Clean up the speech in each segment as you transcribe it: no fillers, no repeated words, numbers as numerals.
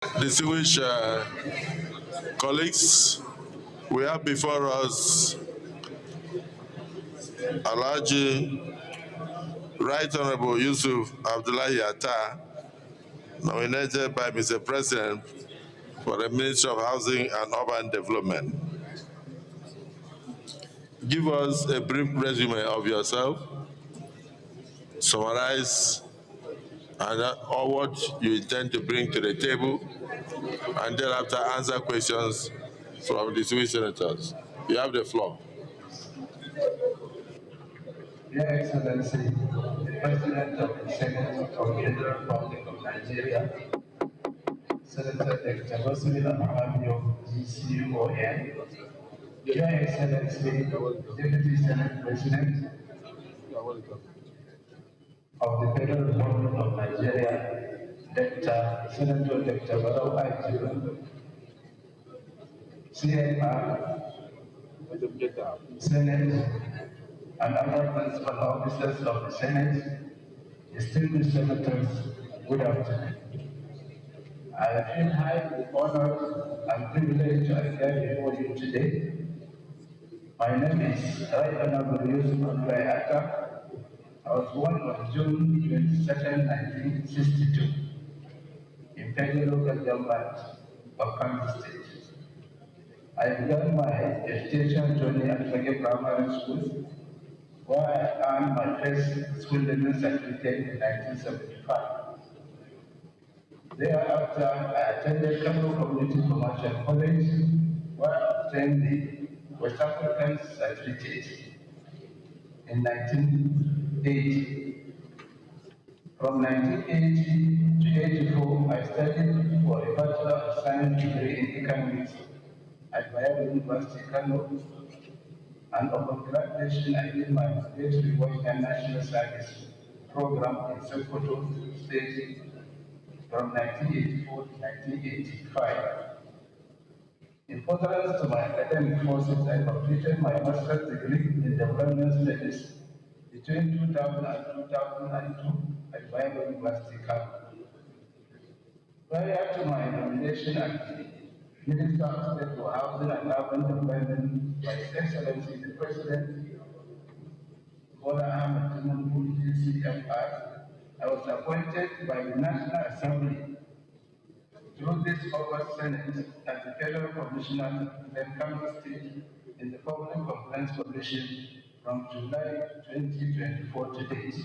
Distinguished colleagues, we have before us Alhaji Right Honorable Yusuf Abdullahi, nominated by Mr. President for the Ministry of Housing and Urban Development. Give us a brief resume of yourself, summarize or what you intend to bring to the table, and thereafter answer questions from the distinguished senators. You have the floor. Your Excellency, the President of the Senate of the Federal Republic of Nigeria, Senator Dr. Roswell Amamio, GCON, Your Excellency, Deputy Senate President of the Federal Republic of Nigeria, Senator Dr. Bola Tinubu, CNR, Senate, and other principal officers of the Senate, distinguished senators, good afternoon. I feel highly honored and privileged to appear before you today. My name is Right Honorable Yusuf Abdullahi. I was born on June 22, 1962, in Pegi local government of Kansas State. I began my education journey at Pegi Primary School, where I earned my first school leaving certificate in 1975. Thereafter, I attended Kano Community Commercial College, where I obtained the West African certificate in 1980. From 1980 to 84, I studied for a Bachelor of Science degree in Economics at Bayero University, Kano, and upon graduation, I did my military work and national service program in Sokoto State from 1984 to 1985. In furtherance to my academic courses, I completed my master's degree in development studies between 2000 and 2002 at Bayero University, Kano. Prior to my nomination as the Minister of State for Housing and Urban Development by His Excellency the President Bola Tinubu, DCFR, I was appointed by the National Assembly through this August Senate as the Federal Commissioner of Kansas State in the Public Complaints Commission from July 2024 to date.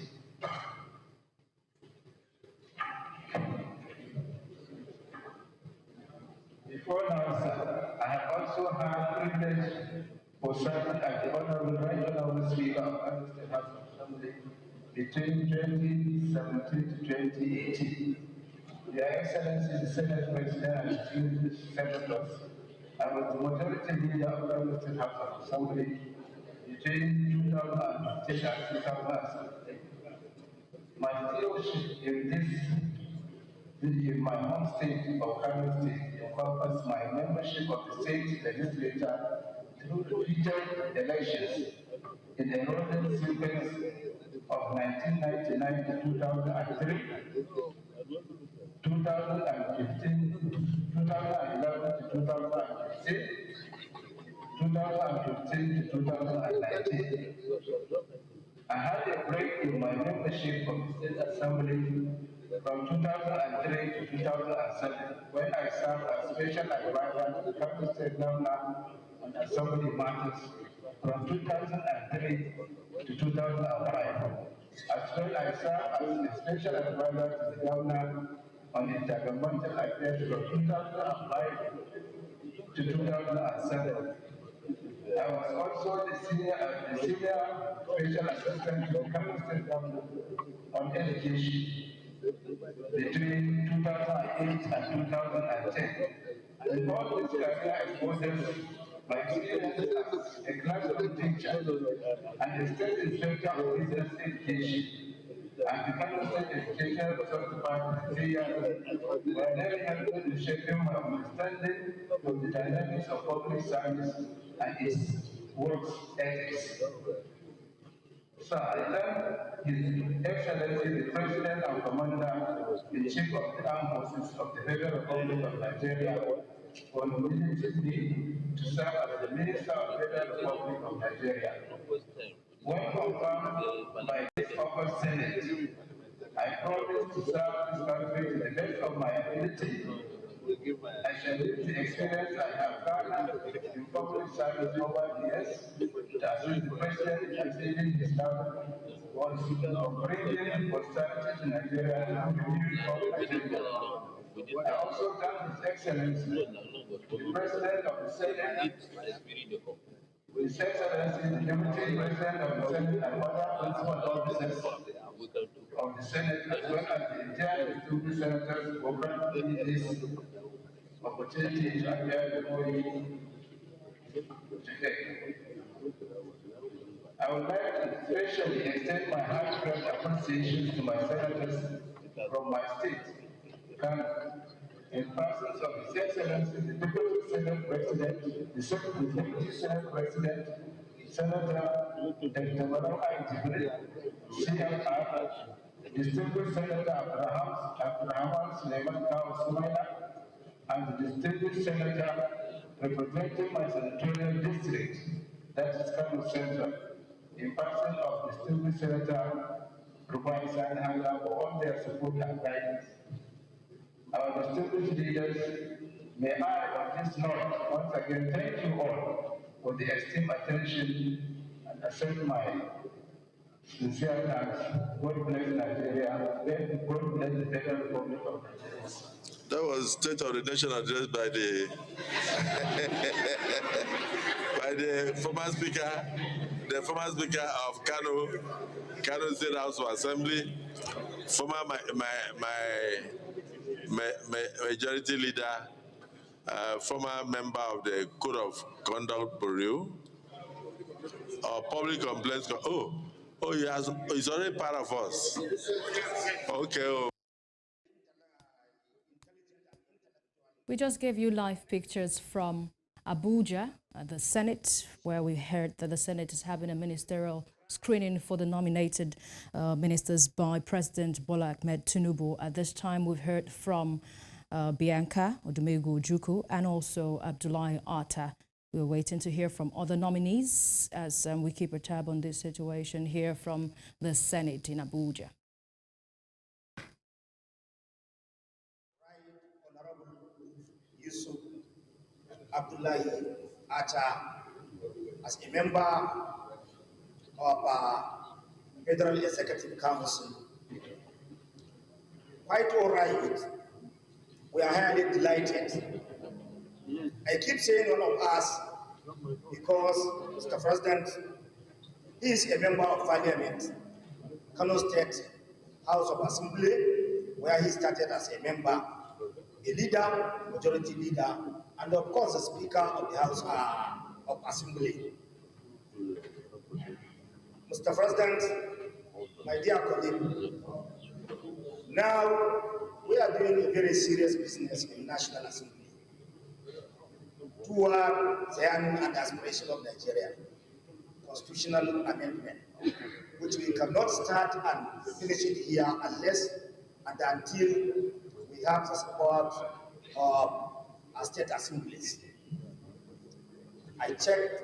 Before now, sir, I have also had privilege for serving as the Honorable Right Honorable Speaker of Kansas State House of Assembly between 2017 to 2018. Your Excellency, the Senate President and distinguished senators, I was the majority leader of the State House of Assembly between 2010 and 2017. My stewardship in my home state of Kano State encompasses my membership of the state legislature through repeated elections in the enrollment sequence of 1999 to 2003, 2015, 2011 to 2015, 2015 to 2019. I had a break in my membership of the State Assembly from 2003 to 2007 when I served as Special Advisor to the Capital State Governor on Assembly matters from 2003 to 2005. As well, I served as a Special Advisor to the Governor on Intergovernmental Affairs from 2005 to 2007. I was also the senior special assistant to the Kano State Government on education between 2008 and 2010. And all this career exposes my experience as a classroom teacher and a state inspector of business education. And the Kano State Education Resource Department 3 years were very helpful in shaping my understanding of the dynamics of public service and its work ethics. Sir, I thank His Excellency the President and Commander-in-Chief of the Armed Forces of the Federal Republic of Nigeria for nominating me to serve as the Minister of the Federal Republic of Nigeria. When confirmed by this August Senate, I promise to serve this country to the best of my ability. I shall use the experience I have garnered in public service over the years to assist the President in achieving his target was of bringing prosperity to Nigeria and renewed hope agenda. I also thank His Excellency, the President of the Senate, His Excellency, the Deputy President of the Senate, and other principal officers of the Senate, as well as the entire distinguished senators for granting me this opportunity to appear before you today. I would like to especially extend my heartfelt appreciation to my senators from my state, Ghana, in persons of His Excellency, the Deputy Senate President, the Deputy Senate President, Senator Dr. Nentawe Yilwatda, CFR, distinguished Senator Abraham Suleiman Sumaila, and the distinguished senator representing my senatorial district, that is Kano Central, in person of distinguished Senator Rufai Sanhanga for all their support and guidance. Our distinguished leaders, may I on this note once again thank you all for the esteemed attention and accept my sincere thanks. God bless Nigeria. God bless the Federal Republic of Nigeria. That was State of the Nation address by the by the former speaker of Kano State House of Assembly, former majority leader, former member of the Code of Conduct Bureau, public complaints. He's already part of us. Okay. Oh. We just gave you live pictures from Abuja, the Senate, where we heard that the Senate is having a ministerial screening for the nominated ministers by President Bola Tinubu. At this time, we've heard from Bianca Odumegu-Ojukwu and also Abdullahi Atta. We're waiting to hear from other nominees as we keep a tab on this situation here from the Senate in Abuja. Yusuf Abdullahi as a member of Federal Executive Council. Quite all right. We are highly delighted. I keep saying one of us because Mr. President is a member of Parliament, Kano State House of Assembly, where he started as a member, a leader, majority leader, and of course the Speaker of the House of Assembly. Mr. President, my dear colleague, now we are doing a very serious business in National Assembly toward the aim and aspiration of Nigeria, constitutional amendment, which we cannot start and finish it here unless and until we have the support of our state assemblies. I checked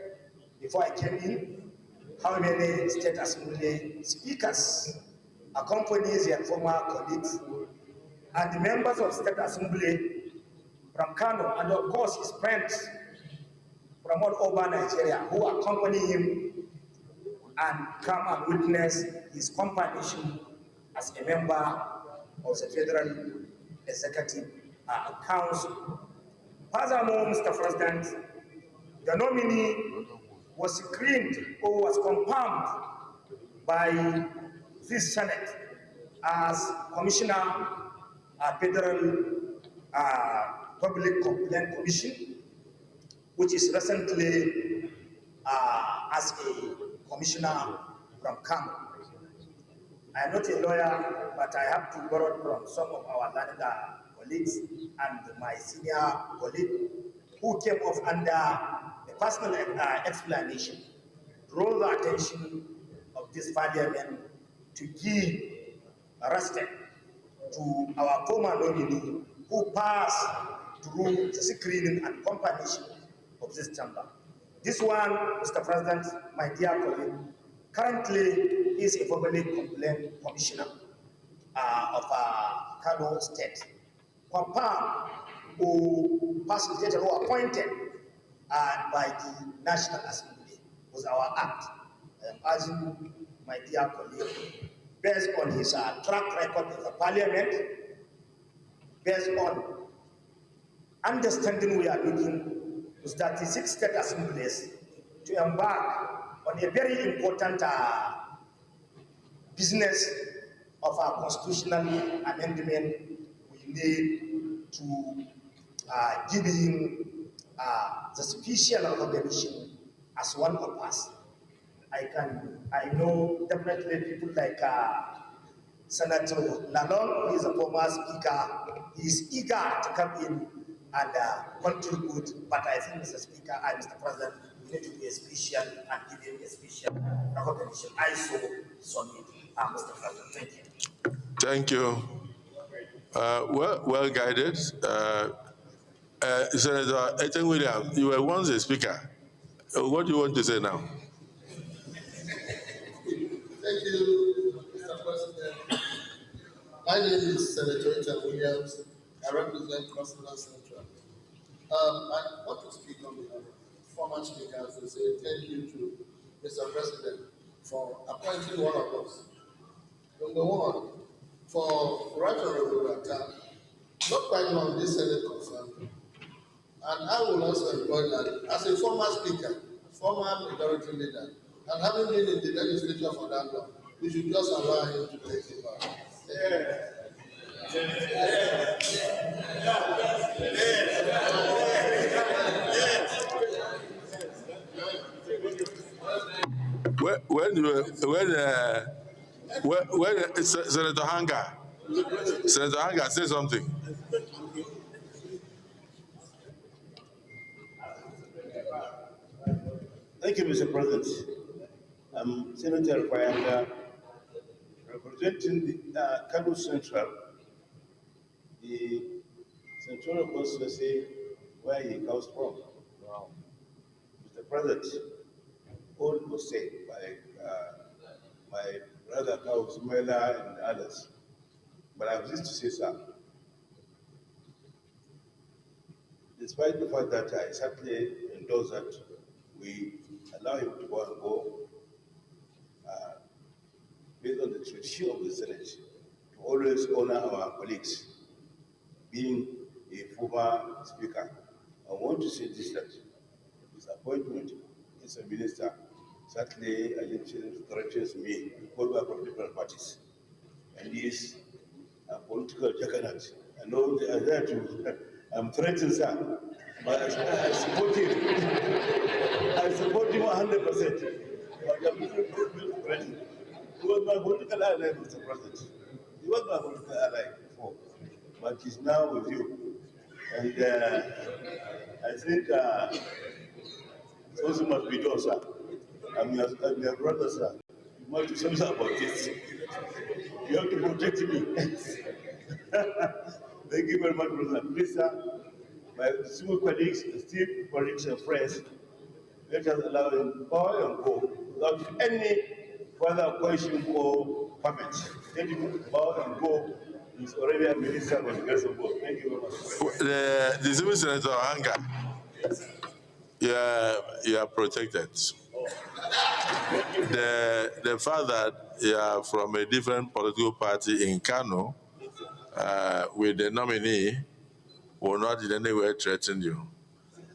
before I came in how many state assembly speakers accompany their former colleagues and the members of state assembly from Kano, and of course his friends from all over Nigeria who accompany him and come and witness his competition as a member of the Federal Executive Council. Furthermore, Mr. President, the nominee was screened or was confirmed by this Senate as Commissioner Federal Public Complaint Commission, which is recently as a commissioner from Kano. I am not a lawyer, but I have to borrow from some of our learned colleagues and my senior colleague who came off under a personal explanation, draw the attention of this parliament to give respect to our former nominee who passed through the screening and confirmation of this chamber. This one, Mr. President, my dear colleague, currently is a public complaint commissioner of Kano State, confirmed who facilitated or appointed by the National Assembly was our act. I am urging my dear colleague, based on his track record in the parliament, based on understanding we are looking to 36 state assemblies to embark on a very important business of our constitutional amendment. We need to give him the special recognition as one of us. I know definitely people like Senator Lalong, who is a former speaker, he is eager to come in and contribute, but I think, Mr. Speaker and Mr. President, we need to be a special and give him a special recognition. I so submit, Mr. President. Thank you. Thank you. Well guided. Senator Ethan Williams, you were once a speaker. What do you want to say now? Thank you, Mr. President. My name is Senator Ethan Williams. I represent Crossland Central. I want to speak on behalf of former speakers and say thank you to Mr. President for appointing one of us. Number one, for Right Honorable Yilwatda, not quite long this Senate confirmed. And I will also employ that as a former speaker, former majority leader, and having been in the legislature for that long, we should just allow him to take it back. When Senator Hanga, say something. Thank you, Mr. President. I'm Senator Hanga, representing the Kano Central, the Central constituency where he comes from. Wow. Mr. President, all was said by my brother Kaus Mela and others, but I have this to say, sir. Despite the fact that I certainly endorse that we allow him to go and go, based on the tradition of the Senate, to always honor our colleagues, being a former speaker. I want to say this, that his appointment as a minister certainly threatens me, because we are from different parties. And he is a political juggernaut. I know they are there to, I'm threatened, sir, but I support him. I support him 100%. But I'm threatened. He was my political ally, Mr. President. He was my political ally before, but he's now with you. And I think something must be done, sir. I'm your brother, sir. You must do something about this. You have to protect me. Thank you very much, brother. Please, sir, my esteemed colleagues and friends, let us allow him go and go without any further question or comment. Let him bow and go. He's already a minister with the grace of God. Thank you very much. The civil senator Hanga, you are protected. The fact that you are from a different political party in Kano with the nominee will not in any way threaten you.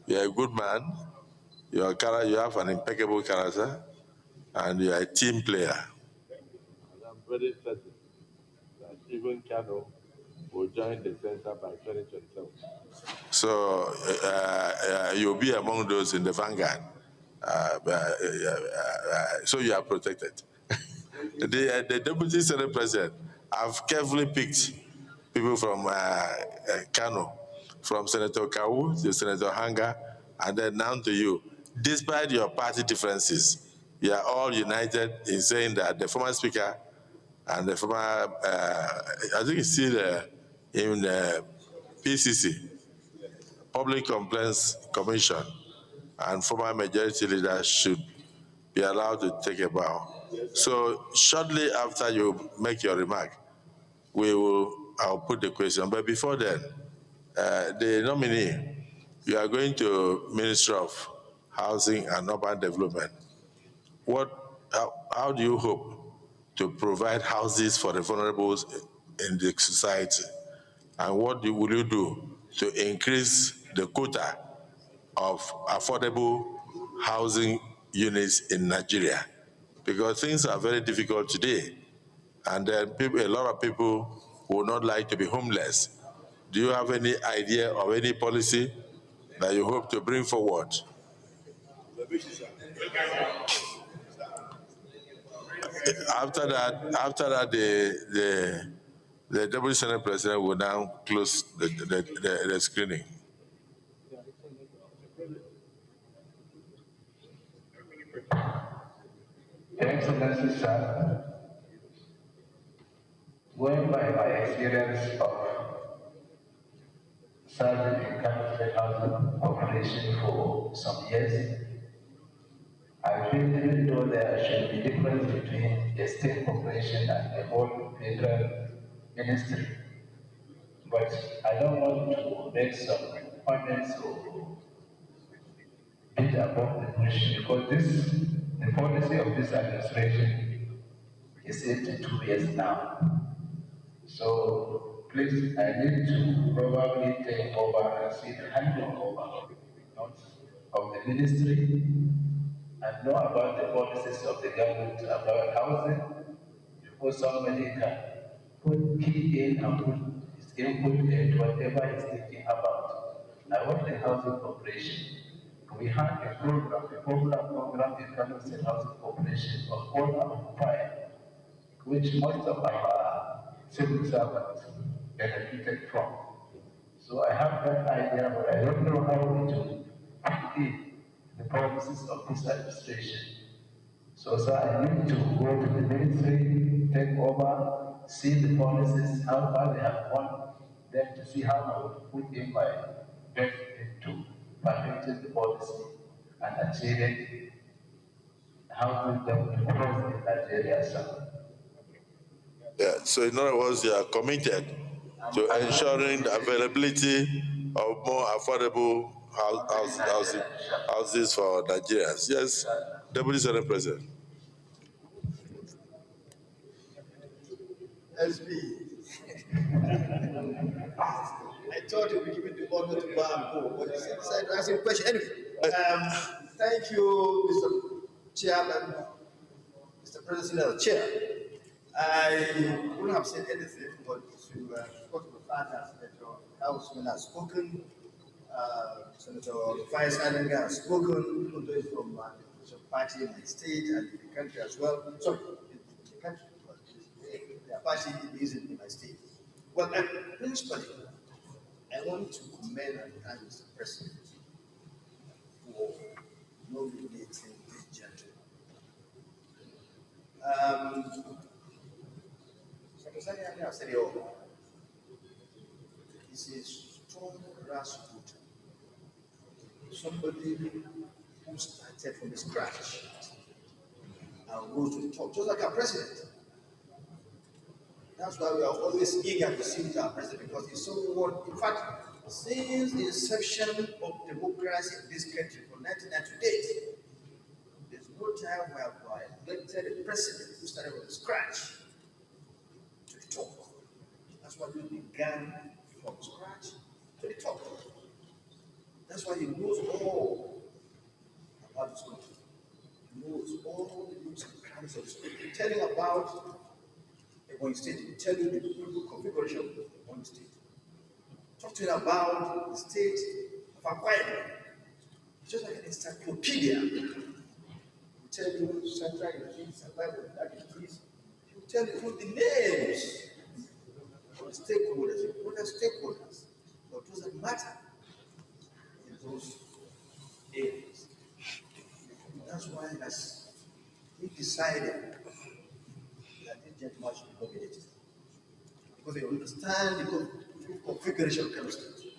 You are a good man. You have an impeccable character, and you are a team player. And I'm very certain that even Kano will join the center by 2027. So you'll be among those in the vanguard. So you are protected. The Deputy Senate President have carefully picked people from Kano, from Senator Kawu to Senator Hanga, and then now to you. Despite your party differences, we are all united in saying that the former speaker and the former, I think it's still in the PCC, Public Complaints Commission, and former majority leader should be allowed to take a bow. So shortly after you make your remark, I'll put the question. But before then, the nominee, you are going to Ministry of Housing and Urban Development. How do you hope to provide houses for the vulnerable in the society? And what will you do to increase the quota of affordable housing units in Nigeria? Because things are very difficult today, and then a lot of people would not like to be homeless. Do you have any idea of any policy that you hope to bring forward? After that, the Deputy Senate President will now close the screening. Excellency, sir, going by my experience of serving in Kano State Housing Corporation for some years, I feel even though there should be difference between a state corporation and a whole federal ministry, but I don't want to make some comments or beat above the bush because the policy of this administration is 82 years now. So please, I need to probably take over and see the handing over of the ministry and know about the policies of the government about housing before somebody can put key in and put his input into whatever he's thinking about. I want the housing corporation. We had a popular program in Kano State Housing Corporation of all occupied, which most of our civil servants benefited from. So I have that idea, but I don't know how to put in the policies of this administration. So, sir, I need to go to the ministry, take over, see the policies, how far they have gone, then to see how I would put in my best into perfecting the policy and achieving housing development in Nigeria, sir. Yeah, so in other words, you are committed to ensuring the availability of more affordable houses for Nigerians. Yes, Deputy Senate President. SB. I thought you would give me the honor to bow, but you decided to ask a question. Anyway, thank you, Mr. Chairman, Mr. President of the Chair. I wouldn't have said anything, but to go to the fact that Senator Houseman has spoken, Senator Vice Adanga has spoken, even though he's from the party in the state and in the country as well. Sorry, in the country, but their party is in my state. Well, principally, I want to commend and thank Mr. President for nominating this gentleman. Secretary said it all. He's a strong grassroots, somebody who started from the scratch and goes to the top, just like our president. That's why we are always eager to see our president, because he's someone, in fact, since the inception of democracy in this country from 1990 to date, there's no time where we elected a president who started from the scratch to the top. That's why we began from scratch to the top. That's why he knows all about this country. He knows all the nooks and crannies of this country. He tell you about one state. He tell you the political configuration of one state. Talk to you about the state of Akwa Ibom. It's just like an encyclopedia. He tell you Central University, that is. He will tell you the names of the stakeholders, important stakeholders, but doesn't matter in those areas. That's why he has decided that this gentleman should be nominated because they understand the configuration of Kano State.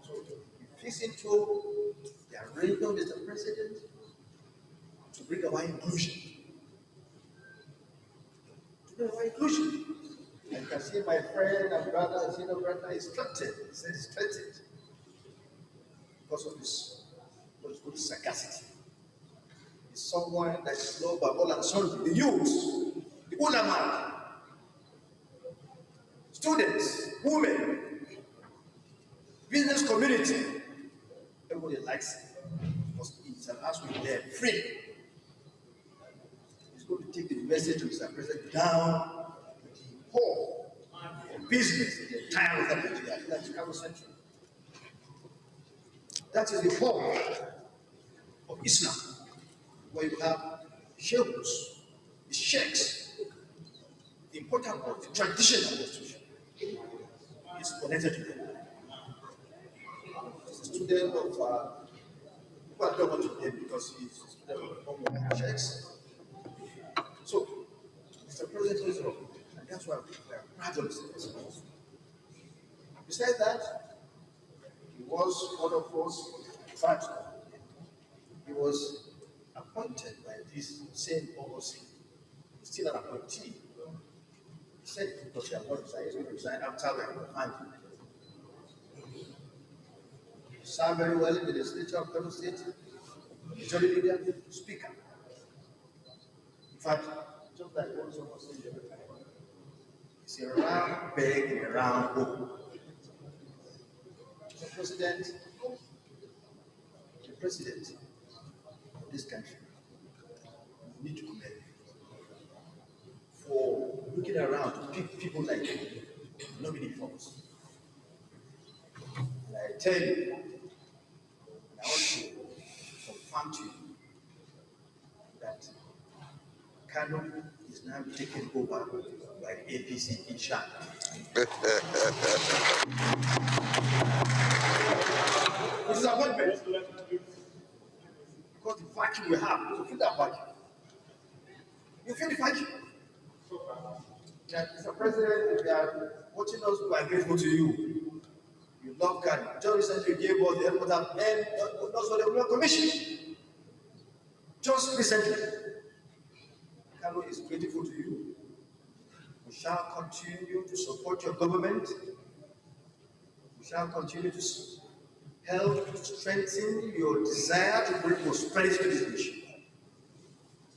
So it fits into the arrangement, Mr. President, to bring about inclusion. To bring about inclusion. And you can see my friend and brother, and senior brother is threatened. He said he's threatened because of this, what is called sagacity. It's someone that is loved by all and sundry, the youth, the ulama, students, women, business community. Everybody likes it because it's an house with them free. It's going to take the message of Mr. President down to the whole business in the entire of Nigeria. That's Kano Central. That is the whole of Islam, where you have sheikhs, the sheikhs, the important part, the traditional institution is connected to them. He's a student of, well, I don't want to name because he's a student of sheikhs. So, Mr. President is wrong, and that's why we are proud of Mr. President. Besides that, he was one of us. In fact, he was appointed by this same OOC. He's still an appointee. He said because he had not resigned, he's going to resign after we have found him. He served very well in the legislature of Kano State, majority leader, speaker. In fact, just like what someone said the other time, it's a round peg in a round hole. The president of this country, we need to commend him for looking around to pick people like nominee folks. And I tell you, and I want to confirm to you that Kano is now taken over by APC Isha. It is appointment. Because the vacuum we have, to fill that vacuum. You feel the vacuum. Mr. President, if you are watching us, we are grateful to you. You love Kano. Just recently you gave us the headquarters and also the Women Commission. Just recently. Kano is grateful to you. We shall continue to support your government. We shall continue to help strengthen your desire to bring prosperity to this nation.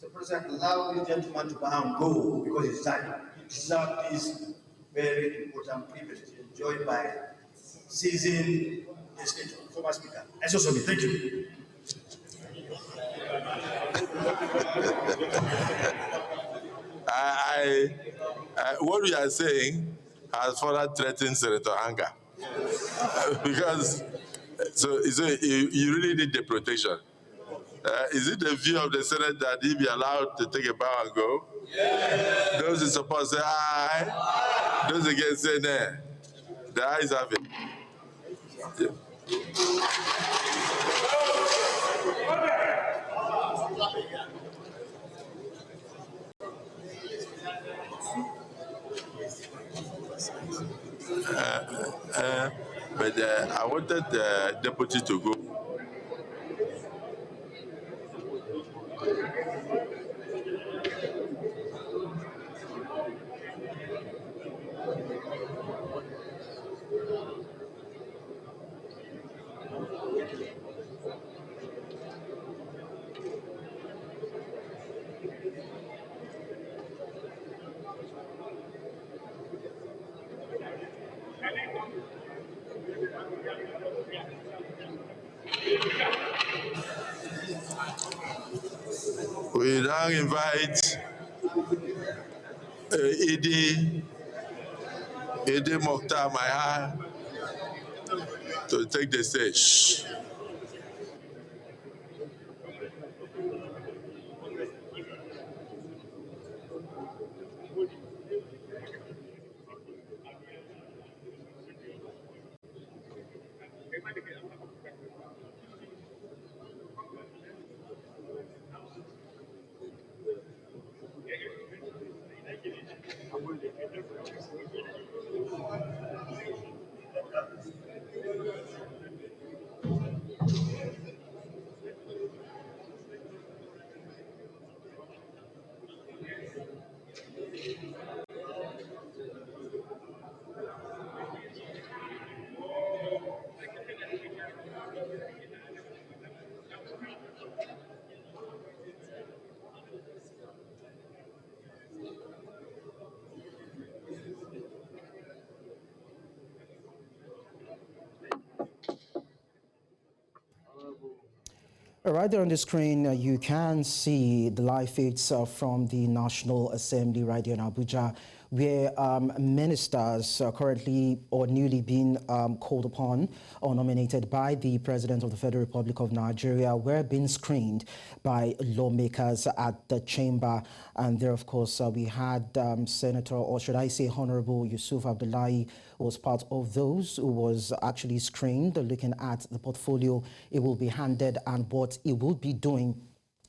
Mr. President, allow this gentleman to bow and go because it's time. He deserves this very important privilege enjoyed by seasoned legislator, former speaker. Thank you. What we are saying has further threatened Senator Anga. Because, so you really need the protection. Is it the view of the Senate that he be allowed to take a bow and go? Yeah. Those who support say aye. Those against say nay. The ayes have it. Yeah. But I wanted the deputy to go. We now invite Idi Muktar Maiha to take the stage. Right there on the screen, you can see the live feeds from the National Assembly right here in Abuja, where ministers currently or newly been called upon or nominated by the President of the Federal Republic of Nigeria were being screened by lawmakers at the chamber. And there, of course, we had Senator, or should I say Honorable Yusuf Abdullahi, was part of those who was actually screened, looking at the portfolio it will be handed and what it will be doing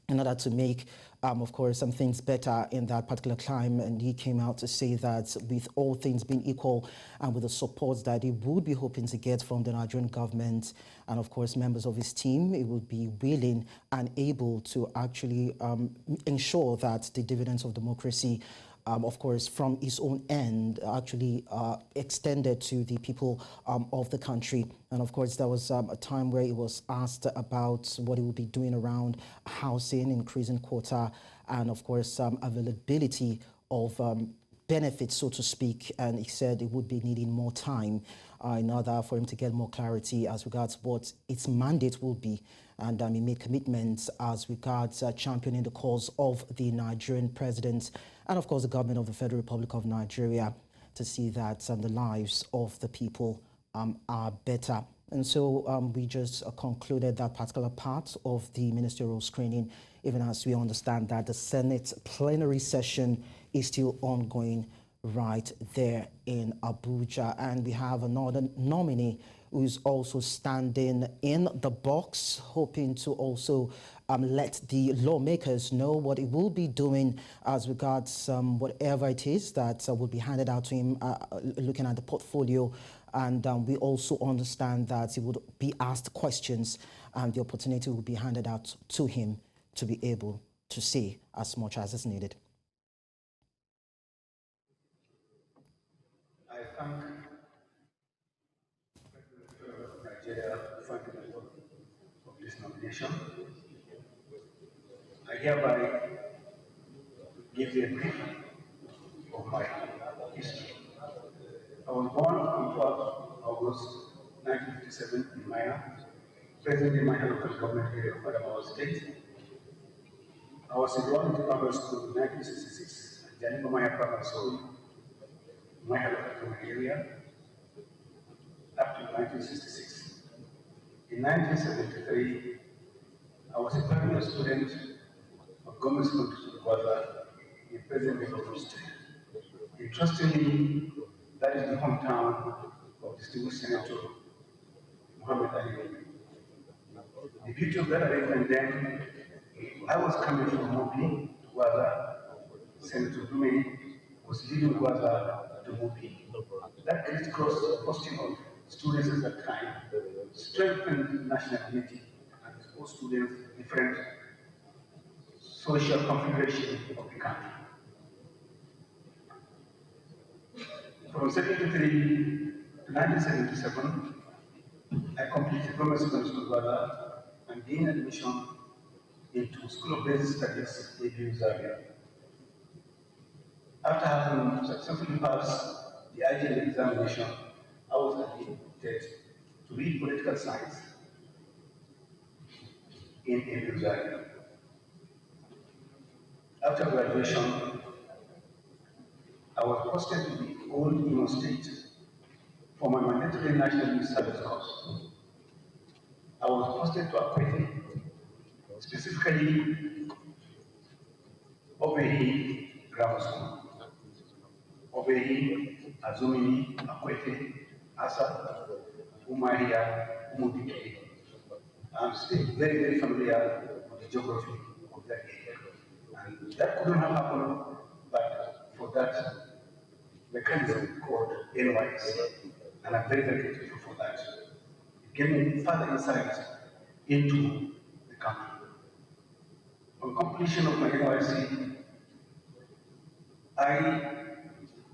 in order to make, of course, some things better in that particular climb. And he came out to say that with all things being equal and with the support that he would be hoping to get from the Nigerian government and, of course, members of his team, he would be willing and able to actually ensure that the dividends of democracy of course, from his own end, actually extended to the people of the country. And of course, there was a time where he was asked about what he would be doing around housing, increasing quota, and of course, availability of benefits, so to speak. And he said it would be needing more time in order for him to get more clarity as regards what its mandate will be. And he made commitments as regards championing the cause of the Nigerian president and, of course, the government of the Federal Republic of Nigeria to see that the lives of the people are better. And so we just concluded that particular part of the ministerial screening, even as we understand that the Senate plenary session is still ongoing right there in Abuja. And we have another nominee who's also standing in the box, hoping to also let the lawmakers know what he will be doing as regards whatever it is that will be handed out to him, looking at the portfolio. And we also understand that he would be asked questions and the opportunity will be handed out to him to be able to say as much as is needed. I thank the President of Nigeria for this nomination. I hereby give you a brief of my history. I was born on 12 August 1957 in Maiha, presently in Maiha local government area of Adamawa State. I was enrolled into primary school in 1966 at Janima Maiha Primary School, Maiha local government area, up to 1966. In 1973, I was a primary student of government school to Yilwatda in present Bola State. Interestingly, that is the hometown of distinguished Senator Muhammad Ali. The beauty of that arrangement then, I was coming from Mopi to Gwaza. Senator Nominee was leading Gwaza to Mopi. That crisscross posting of students at that time strengthened national unity and exposed students to different social configuration of the country. From 1973 to 1977, I completed government secondary school Gwaza and gained admission into School of Basic Studies in Zaria. After having successfully passed the IGL examination, I was admitted to read political science in Zaria. After graduation, I was posted to the old Imo State for my mandatory national youth service course. I was posted to Akwete, specifically Obehi Grammar School. Obehi, Azumini, Akwete, Asa, Umahia, Umudike. I'm still very, very familiar with the geography of that area. And that couldn't have happened but for that mechanism called NYC. And I'm very, very grateful for that. It gave me further insight into the country. On completion of my NYC, I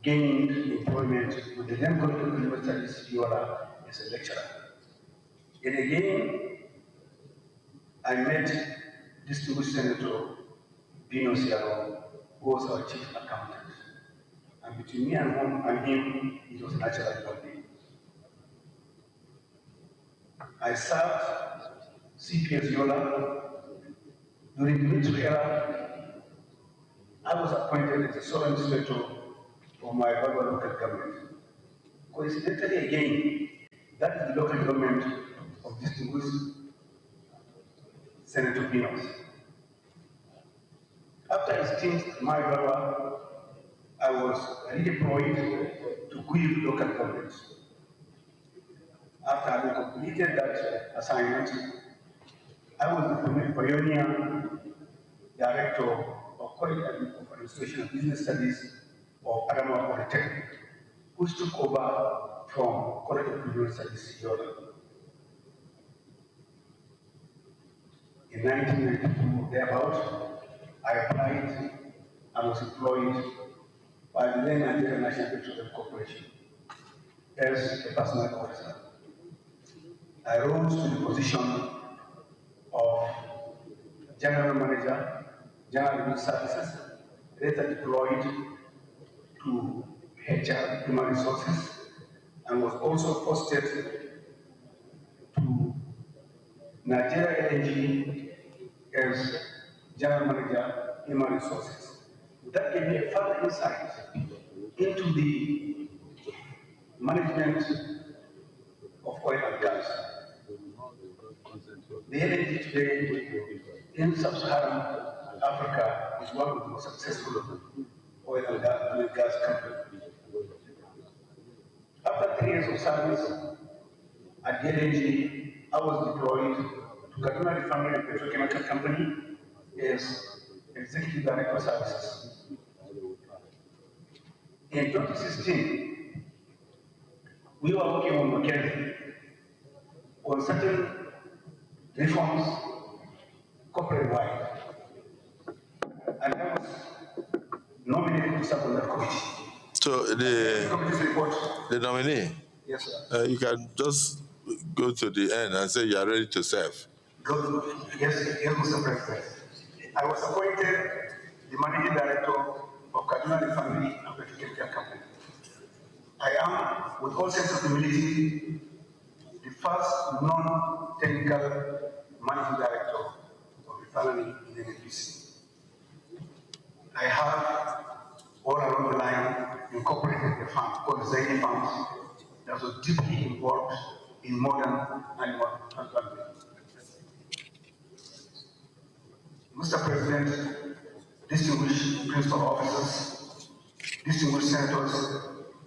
gained employment with the then College of Universities, Yola, as a lecturer. And again, I met distinguished Senator Bino Siaro, who was our chief accountant. And between me and him, it was a natural bonding. I served CPS Yola During the military era, I was appointed as a sole inspector for my local government. Coincidentally again, that is the local government of distinguished Senator Pinos. After his stint at my brother, I was redeployed to Guild local government. After having completed that assignment, I was the pioneer director of College of Administration and Business Studies of Adamawa Polytechnic, which took over from College of Business Studies Yola. In 1992, thereabout, I applied and was employed by the then Nigerian National Petroleum Corporation as a personal officer. I rose to the position of General Manager, General Revenue Services, later deployed to HR, Human Resources, and was also posted to Nigeria LNG as General Manager, Human Resources. That gave me a further insight into the management of oil and gas. The LNG today in sub-Saharan Africa is one of the most successful oil and gas companies. After 3 years of service at the LNG, I was deployed to Kaduna Refinery and Petrochemical Company as Executive Director of Services. In 2016, we were working on McKinsey on certain reforms corporate-wide, and I was nominated to serve on that committee. So the nominee, yes, sir. You can just go to the end and say you are ready to serve. Yes, Mr. President. I was appointed the managing director of Kaduna Refinery and Petrochemical Company. I am, with all sense of humility, the first non-technical managing director of refinery in the NPC. I have all along the line incorporated a farm called Zaini Farms that was deeply involved in modern animal husbandry. Mr. President, distinguished principal officers, distinguished senators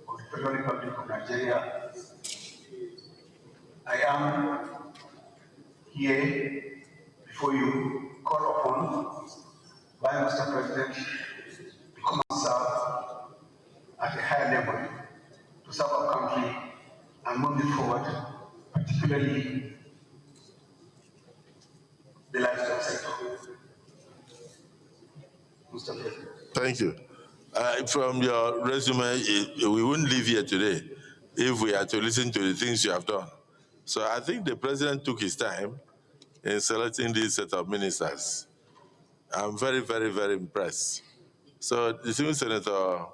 of the Federal Republic of Nigeria, I am here before you called upon by Mr. President to come and serve at a higher level to serve our country and move it forward, particularly the livestock sector. Mr. President. Thank you. From your resume, we wouldn't leave here today if we had to listen to the things you have done. So I think the president took his time in selecting this set of ministers. I'm very, very, very impressed. So, distinguished Senator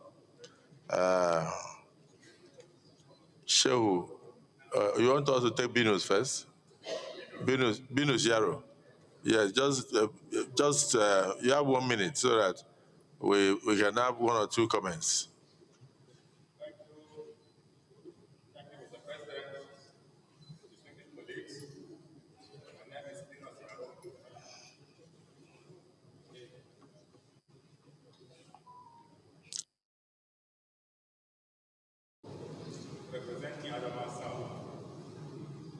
Shehu, you want us to take Binus first? Binus Yaro. Yes, just you have 1 minute so that we can have 1 or 2 comments. Thank you, Mr. President, distinguished colleagues. My name is Binus Yaro. Representing Adamawa South.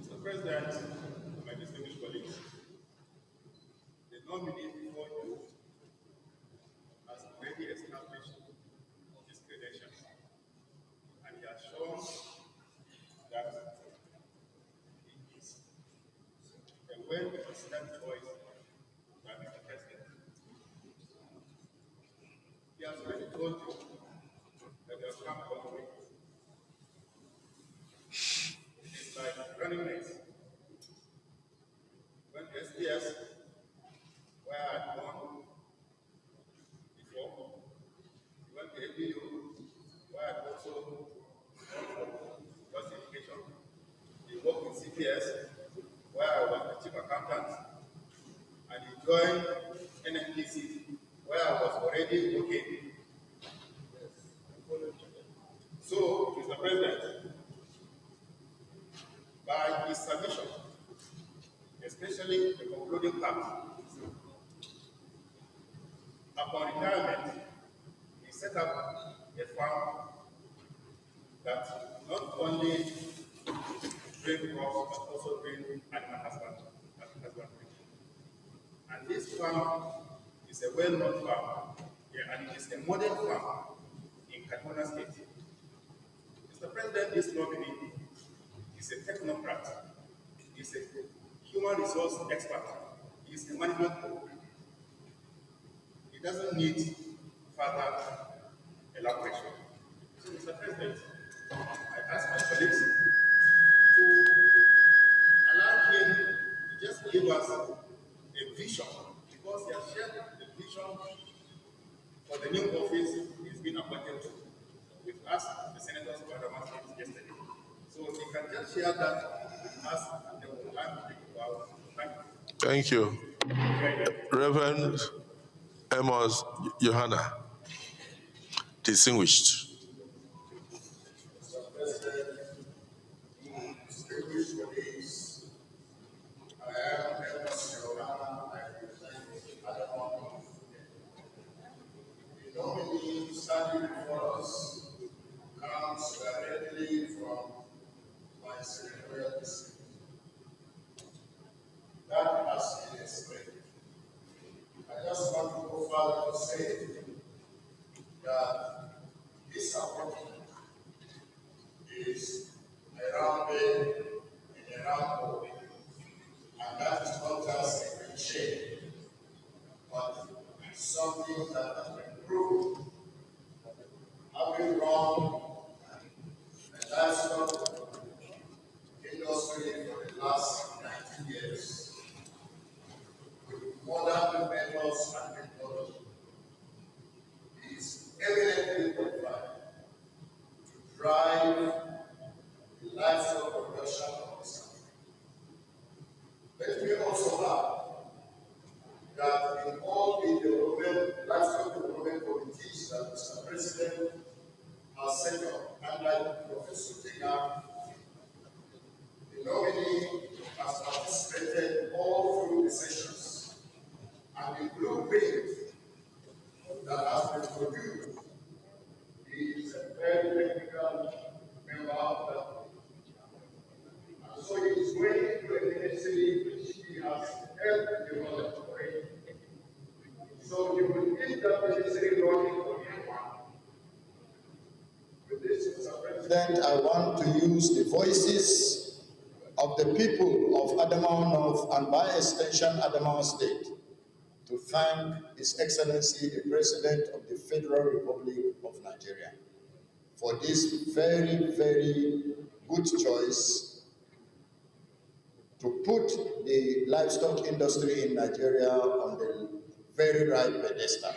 Mr. President, my distinguished colleagues, the nominee before you has already established his credentials, and he has shown that he is a well-considered choice by Mr. President. He has already told you that he has come a long way. It is like running mates. When SDS, where I had gone before, he went to ABU, where I had also gone for justification. He worked in CPS, where I was the chief accountant, and he joined already okay. So, Mr. President, by his submission, especially the concluding part, upon retirement, he set up a farm that not only bring crops but also bring animal husbandry. And this farm is a well-known farm, yeah, and it is a modern farm in Kaduna State. Mr. President, this nominee is a technocrat, is a human resource expert, he is a management guru. He doesn't need further elaboration. So, Mr. President, I ask my colleagues to allow him to just give us a vision, because he has shared the vision for the new office he's been appointed to with us, the senators of Adamawa State, yesterday. So he can just share that with us, and then we'll learn to think about. Thank you. Thank you. Reverend Amos Johanna, distinguished. Mr. President, distinguished colleagues, I am Amos Johanna. I represent Adamawa. The nominee standing before us comes directly from my senatorial district. That has been explained. I just want to go further to say that this appointment is a round bed in a round hole, and that is not just a cliche, but something that has been proven. Having run the livestock industry for the last 19 years, with modern methods and technology, is eminently qualified to drive the livestock production of this country. Let me also add that in all the livestock development committees that Mr. President has set up under Professor Tiga, the nominee has participated all through the sessions, and the blueprint that has been produced, he is a very technical member of that. And so he is going into a ministry which he has helped develop already. So you will get that ministry running for everyone. With this, Mr. President, I want to use the voices of the people of Adamawa North and by extension Adamawa State to thank His Excellency the President of the Federal Republic of Nigeria for this very, very good choice to put the livestock industry in Nigeria on the very right pedestal.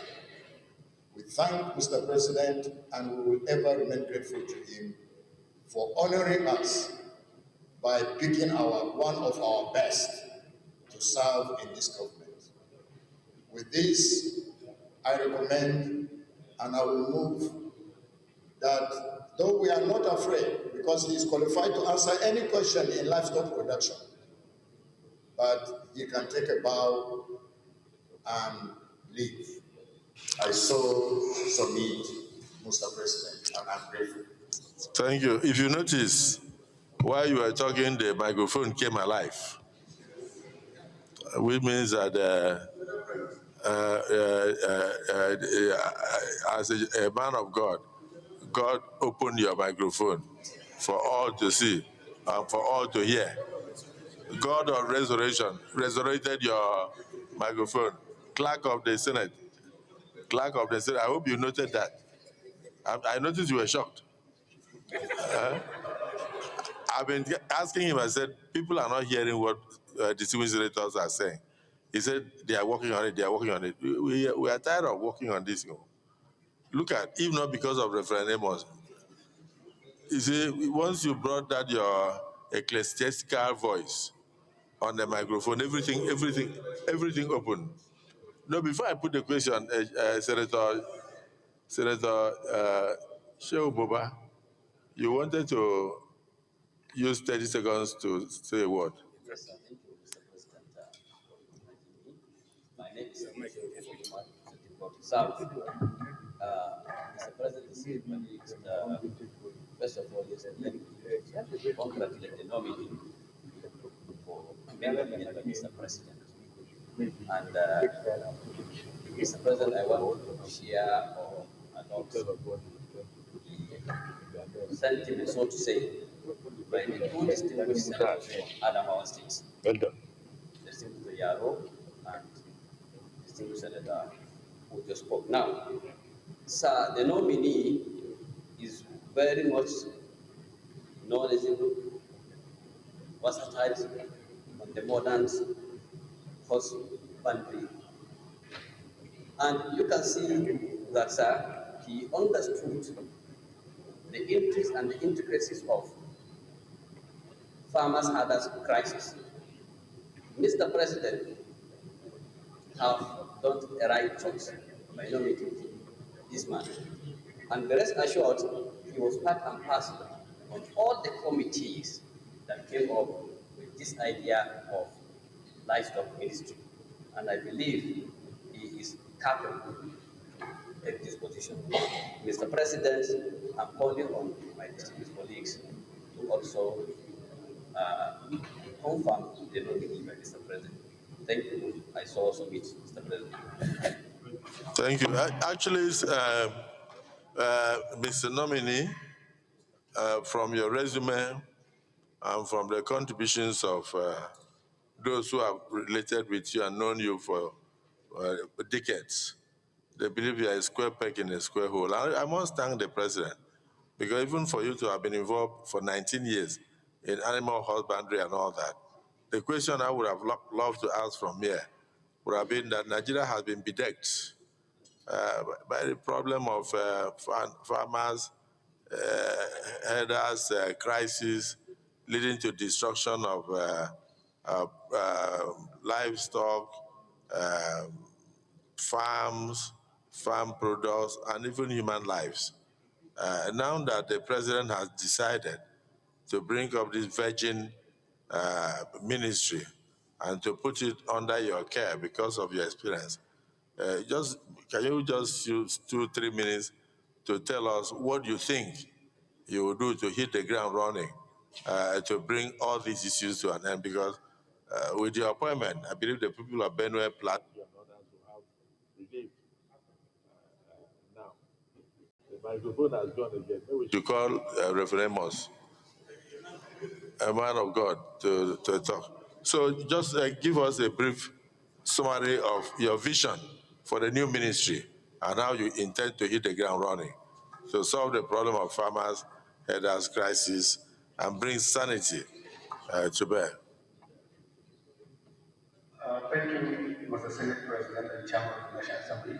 We thank Mr. President, and we will ever remain grateful to him for honoring us by picking one of our best to serve in this government. With this, I recommend and I will move that though we are not afraid, because he is qualified to answer any question in livestock production, but he can take a bow and leave. I so submit, Mr. President, and I'm grateful. Thank you. If you notice, while you were talking, the microphone came alive, which means that as a man of God, God opened your microphone for all to see and for all to hear. God of resurrection resurrected your microphone. Clerk of the Senate, I hope you noted that. I noticed you were shocked. I've been asking him, I said, people are not hearing what distinguished senators are saying. He said, they are working on it, We are tired of working on this. Look at, if not because of Reverend Amos, you see, once you brought that your ecclesiastical voice on the microphone, everything opened. No, before I put the question, Senator Shehu Boba, you wanted to use 30 seconds to say a word. Yes, sir. Thank you, Mr. President. My name is South. Mr. President, this is first of all, let me congratulate the nominee for being nominated by Mr. President. And Mr. President, I want to share or adopt the sentiment, so to say, by the two distinguished senators from Adamawa states. Well done. Distinguished Yaro and distinguished senator who just spoke now. Sir, the nominee is very much knowledgeable, versatile on the modern husbandry. And you can see that, sir, he understood the interests and the intricacies of farmers' herders crisis. Mr. President have done a right choice by nominating this man. And the rest assured, he was part and parcel on all the committees that came up with this idea of livestock ministry. And I believe he is capable to take this position. Mr. President, I'm calling on my distinguished colleagues to also confirm the nominee by Mr. President. Thank you. I so submit, Mr. President. Thank you. Actually, Mr. Nominee, from your resume and from the contributions of those who have related with you and known you for decades, they believe you are a square peg in a square hole. I must thank the president, because even for you to have been involved for 19 years in animal husbandry and all that, the question I would have loved to ask from here would have been that Nigeria has been bedecked by the problem of farmers, herders, crisis, leading to destruction of livestock, farms, farm products, and even human lives. Now that the president has decided to bring up this virgin ministry and to put it under your care because of your experience, can you just use 2-3 minutes to tell us what you think you will do to hit the ground running to bring all these issues to an end? Because with your appointment, I believe the people of Benue Plateau and others will have relief. Now, the microphone has gone again. Maybe we should call Reverend Moss, a man of God, to talk. So just give us a brief summary of your vision for the new ministry and how you intend to hit the ground running to solve the problem of farmers, herders, crisis, and bring sanity to bear. Thank you, Mr. Senate President and Chairman of the National Assembly.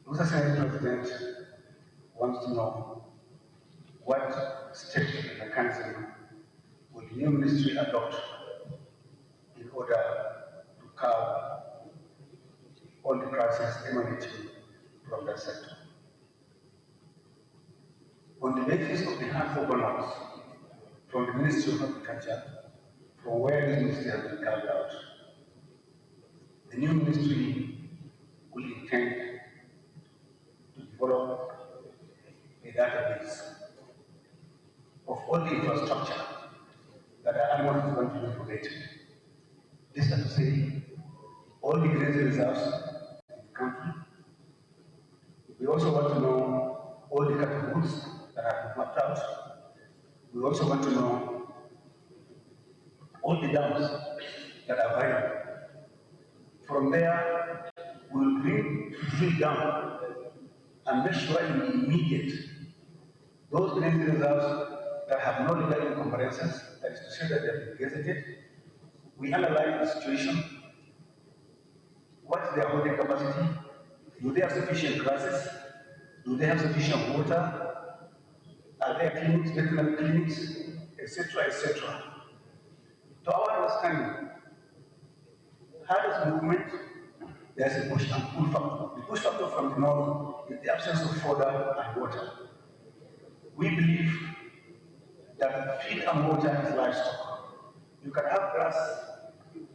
Mr. Senate President wants to know what steps the Council will the new ministry adopt in order to curb all the crises emanating from that sector. On the basis of the handful notes from the Ministry of Agriculture, from where this ministry has been carried out, the new ministry will intend to develop a database of all the infrastructure that are animal husbandry related. This is to say, all the grazing reserves in the country. We also want to know all the cattle goods that have been mapped out. We also want to know all the dams that are available. From there, we will drill down and make sure in the immediate, those grazing reserves that have no legal encumbrances, that is to say that they have been gazetted, we analyze the situation. What is their holding capacity? Do they have sufficient grasses? Do they have sufficient water? Are there clinics, veterinary clinics, etc., etc.? To our understanding, herders movement, there's a push and pull factor. The push factor from the north is the absence of fodder and water. We believe that feed and water is livestock. You can have grass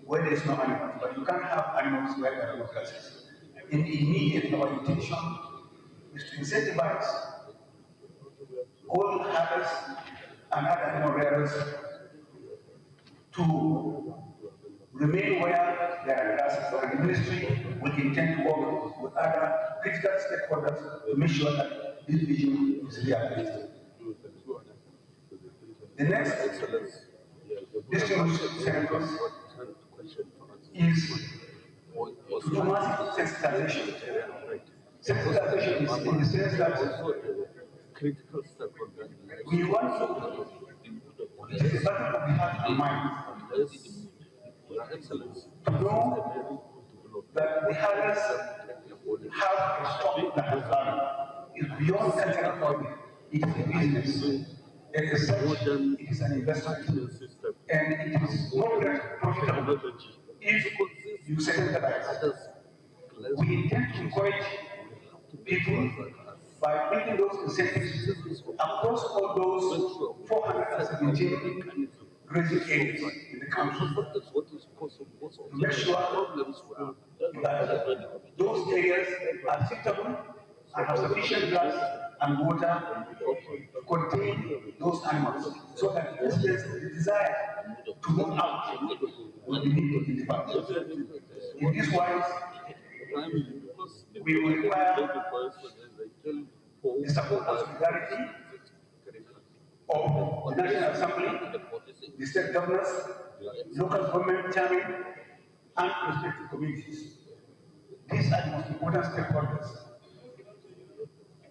where there is no animals, but you can't have animals where there are no grasses. In the immediate, our intention is to incentivize all herders and other animal rearers to remain where there are grasses, and the ministry will intend to work with other critical stakeholders to make sure that this vision is realized. The next distinguished senators is to do massive sensitization. Sensitization is in the sense that we want to, it is a battle of the heart and mind, to know that the herders have a stock that has value. It's beyond cultural problem. It is a business. It is an investment. And it is not that profitable if you centralize. We intend to encourage people by bringing those incentives across all those 417 grazing areas in the country to make sure that those areas are suitable and have sufficient grass and water to contain those animals, so that the desire to move out will be in the back. In this wise, we will require the support and solidarity of the National Assembly, the state governors, local government chairmen, and respective communities. These are the most important stakeholders.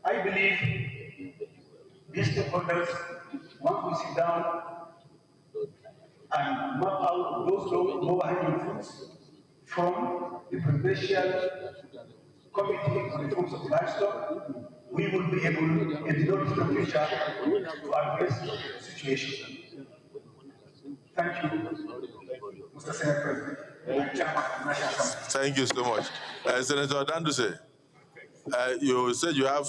I believe these stakeholders, once we sit down and map out those low-hanging fruits from the Presidential Committee on the Reforms of Livestock, we will be able, in the not-distant future, to address the situation. Thank you, Mr. Senate President, and Chairman of the National Assembly. Thank you so much. Senator Danduse, you said you have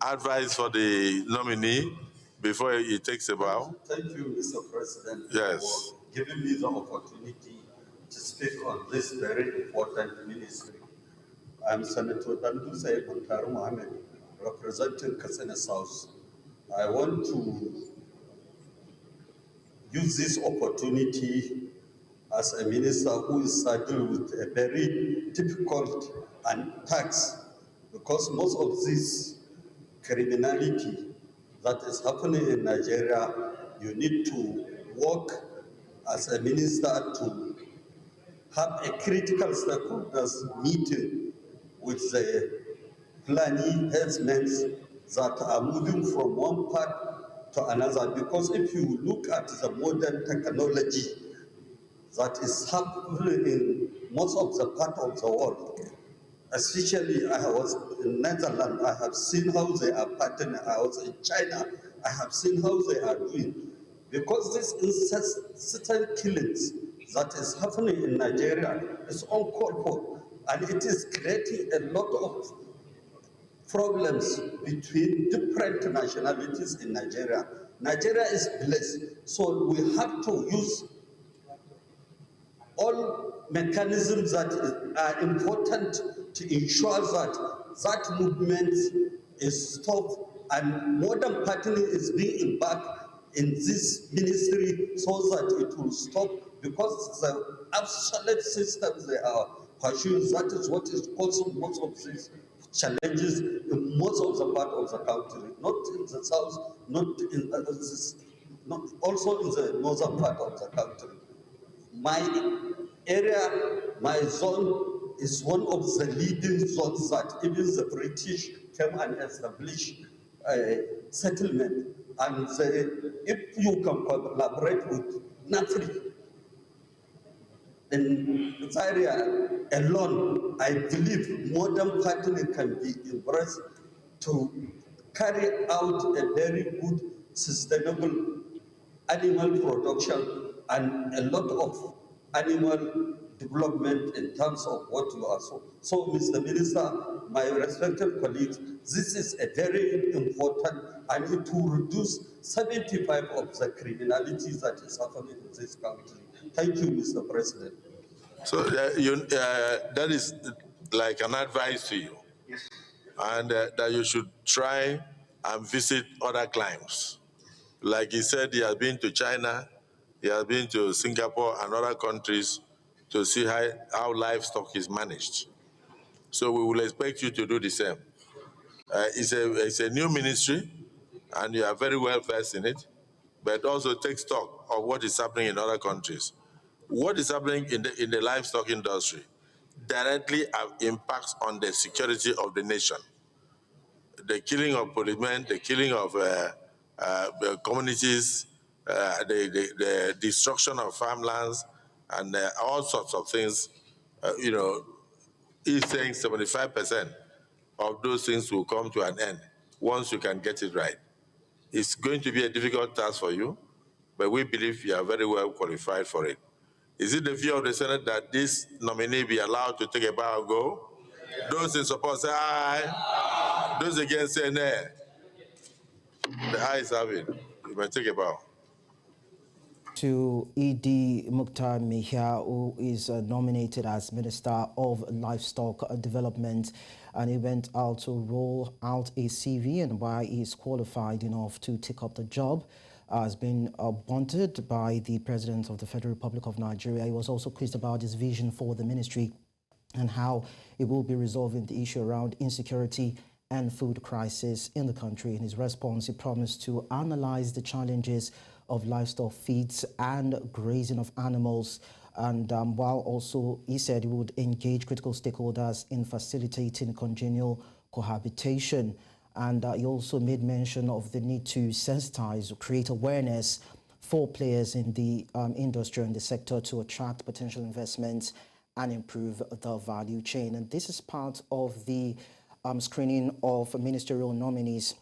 advice for the nominee before he takes a bow. Thank you, Mr. President, yes, for giving me the opportunity to speak on this very important ministry. I'm Senator Danduse Muktar Maiha, representing Katsina South. I want to use this opportunity as a minister who is saddled with a very difficult task, because most of this criminality that is happening in Nigeria, you need to work as a minister to have a critical stakeholders meeting with the planning herdsmen that are moving from one part to another. Because if you look at the modern technology that is happening in most of the part of the world, especially I was in Netherlands, I have seen how they are partnering. I was in China, I have seen how they are doing. Because this incessant killings that is happening in Nigeria is uncalled for, and it is creating a lot of problems between different nationalities in Nigeria. Nigeria is blessed, so we have to use all mechanisms that are important to ensure that movement is stopped and modern partnering is being embarked in this ministry so that it will stop, because the obsolete systems they are pursuing, that is what is causing most of these challenges in most of the part of the country, not in the south, not also in the northern part of the country. My area, my zone is one of the leading zones that even the British came and established a settlement. And if you can collaborate with NAFRI in this area alone, I believe modern partnering can be embraced to carry out a very good, sustainable animal production and a lot of animal development in terms of what you are so. So, Mr. Minister, my respected colleagues, this is a very important, and it will reduce 75 of the criminality that is happening in this country. Thank you, Mr. President. So that is like an advice to you, and that you should try and visit other climes. Like he said, he has been to China, he has been to Singapore and other countries to see how livestock is managed. So we will expect you to do the same. It's a new ministry, and you are very well versed in it, but also take stock of what is happening in other countries. What is happening in the livestock industry directly impacts on the security of the nation. The killing of policemen, the killing of communities, the destruction of farmlands, and all sorts of things. He's saying 75% of those things will come to an end once you can get it right. It's going to be a difficult task for you, but we believe you are very well qualified for it. Is it the view of the Senate that this nominee be allowed to take a bow and go? Those in support say aye. Those against say nay. The ayes have it. You may take a bow. To Idi Muktar Maiha, who is nominated as Minister of Livestock Development, and he went out to roll out a CV, and why he is qualified enough to take up the job has been bunted by the President of the Federal Republic of Nigeria. He was also quizzed about his vision for the ministry and how it will be resolving the issue around insecurity and food crisis in the country. In his response, he promised to analyze the challenges of livestock feeds and grazing of animals. And while also he said he would engage critical stakeholders in facilitating congenial cohabitation. And he also made mention of the need to sensitize, create awareness for players in the industry and the sector to attract potential investments and improve the value chain. And this is part of the screening of ministerial nominees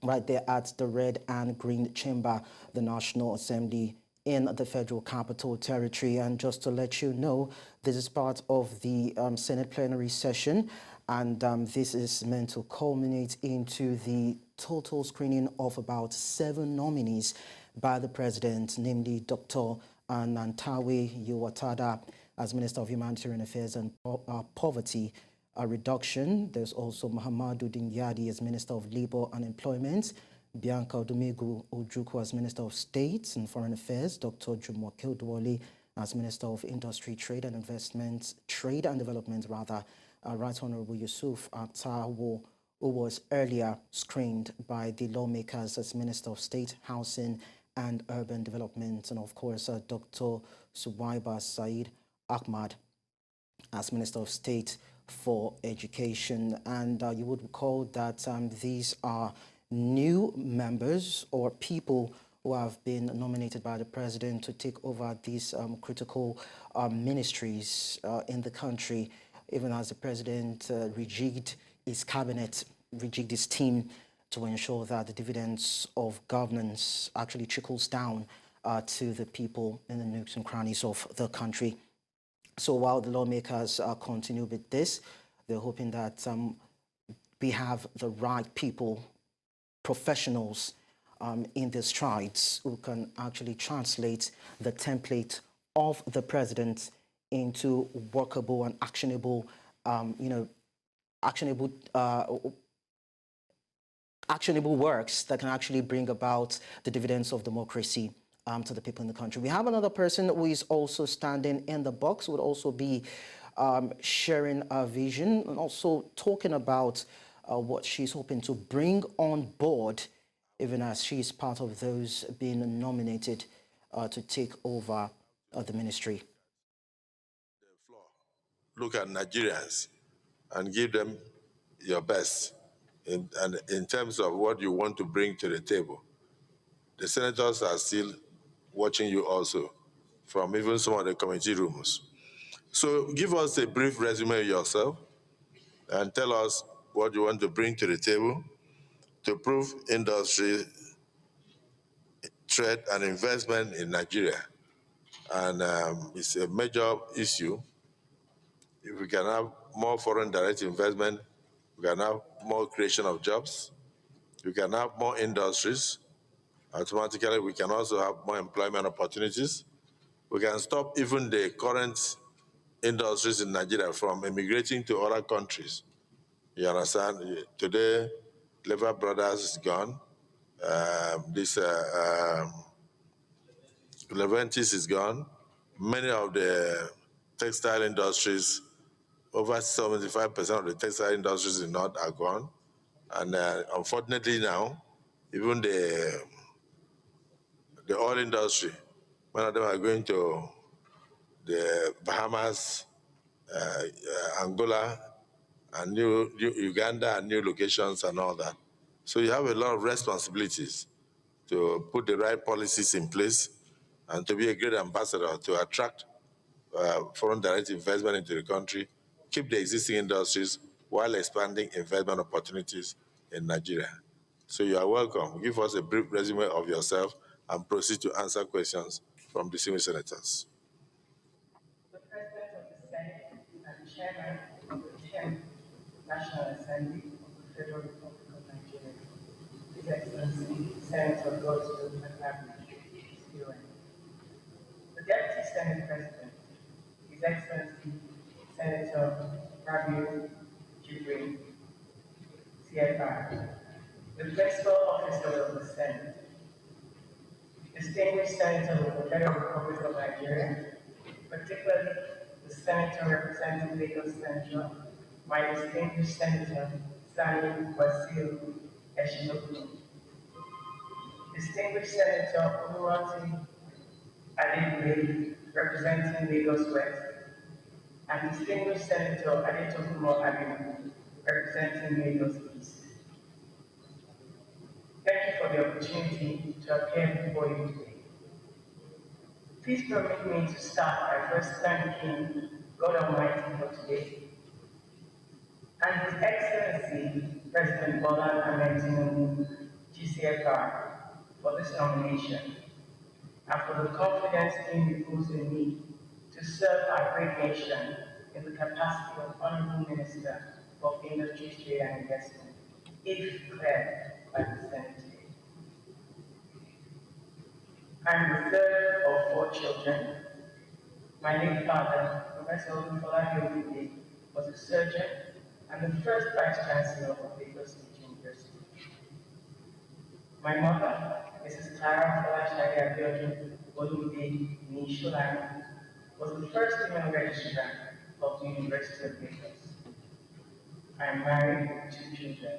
right there at the Red and Green Chamber, the National Assembly in the Federal Capital Territory. And just to let you know, this is part of the Senate plenary session, and this is meant to culminate into the total screening of about 7 nominees by the President, namely Dr. Nentawe Yilwatda as Minister of Humanitarian Affairs and Poverty Reduction. There's also Muhammadu Dingyadi as Minister of Labour and Employment, Bianca Odumegu Ojukwu as Minister of State and Foreign Affairs, Dr. Jumoke Oduwole as Minister of Industry, Trade and Development, Right Honourable Yusuf Abdullahi, who was earlier screened by the lawmakers as Minister of State, Housing and Urban Development, and of course Dr. Suwaiba Said Ahmad as Minister of State for Education. And you would recall that these are new members or people who have been nominated by the President to take over these critical ministries in the country, even as the President rejigged his cabinet, rejigged his team to ensure that the dividends of governance actually trickles down to the people in the nooks and crannies of the country. So while the lawmakers continue with this, they're hoping that we have the right people, professionals in the strides who can actually translate the template of the President into workable and actionable, actionable works that can actually bring about the dividends of democracy to the people in the country. We have another person who is also standing in the box, who would also be sharing a vision and also talking about what she's hoping to bring on board, even as she's part of those being nominated to take over the ministry. Look at Nigerians and give them your best in terms of what you want to bring to the table. The senators are still watching you also from even some of the committee rooms. So give us a brief resume of yourself and tell us what you want to bring to the table to prove industry, trade and investment in Nigeria. and it's a major issue. If we can have more foreign direct investment, we can have more creation of jobs, we can have more industries, automatically we can also have more employment opportunities. We can stop even the current industries in Nigeria from immigrating to other countries. You understand? Today, Lever Brothers is gone. Leventis is gone. Many of the textile industries, over 75% of the textile industries in North are gone. And unfortunately now, even the oil industry, many of them are going to the Bahamas, Angola, and new Uganda, and new locations and all that. So you have a lot of responsibilities to put the right policies in place and to be a great ambassador to attract foreign direct investment into the country, keep the existing industries while expanding investment opportunities in Nigeria. So you are welcome. Give us a brief resume of yourself and proceed to answer questions from the senior senators. The President of the Senate and Chairman of the 10th National Assembly of the Federal Republic of Nigeria, His Excellency Senator Godswill Akpabio. The Deputy Senate President, His Excellency Senator Rabiu Jibrin, CFR, the Principal Officer of the Senate, distinguished Senators of the Federal Republic of Nigeria, particularly the Senator representing Lagos Central, my distinguished Senator Sani Wasil Eshinoku, distinguished Senator Oluwati Adebule representing Lagos West, and distinguished Senator Adetokunbo Abinu representing Lagos East. Thank you for the opportunity to appear before you today. Please permit me to start by first thanking God Almighty for today, and His Excellency President Bola Tinubu, GCFR, for this nomination, and for the confidence being reposed in me to serve our great nation in the capacity of Honorable Minister of Industry, Trade and Investment, if declared by the Senate today. I'm the third of 4 children. My late father, Professor Olufolabi Oduwole, was a surgeon and the first Vice Chancellor of Lagos State University. My mother, Mrs. Clara Folashade Abiodun Olumide Nisholani, was the first female registrar of the University of Lagos. I am married with 2 children.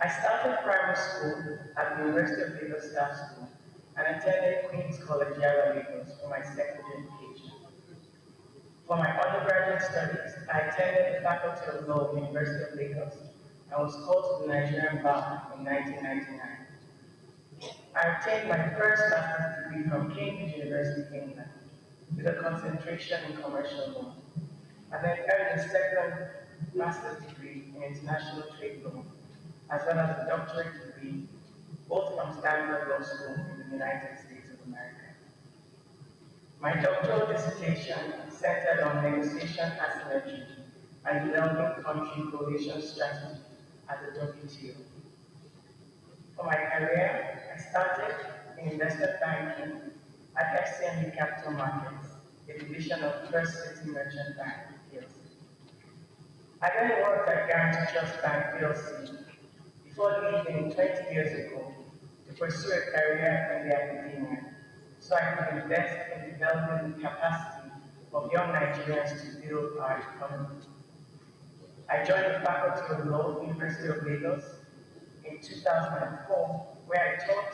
I started primary school at the University of Lagos Staff School and attended Queen's College, Yara, Lagos for my secondary education. For my undergraduate studies, I attended the Faculty of Law of the University of Lagos and was called to the Nigerian Bar in 1999. I obtained my first master's degree from Cambridge University, England, with a concentration in commercial law, and then earned a second master's degree in international trade law, as well as a doctorate degree, both from Stanford Law School in the United States of America. My doctoral dissertation centered on negotiation asymmetry and developing country coalition strategy at the WTO. For my career, I started in investment banking at FCMB Capital Markets, a division of First City Merchant Bank, PLC. I then worked at Guaranty Trust Bank, PLC, before leaving 20 years ago to pursue a career in the academia, so I could invest in developing the capacity of young Nigerians to build our economy. I joined the Faculty of Law, University of Lagos, in 2004, where I taught,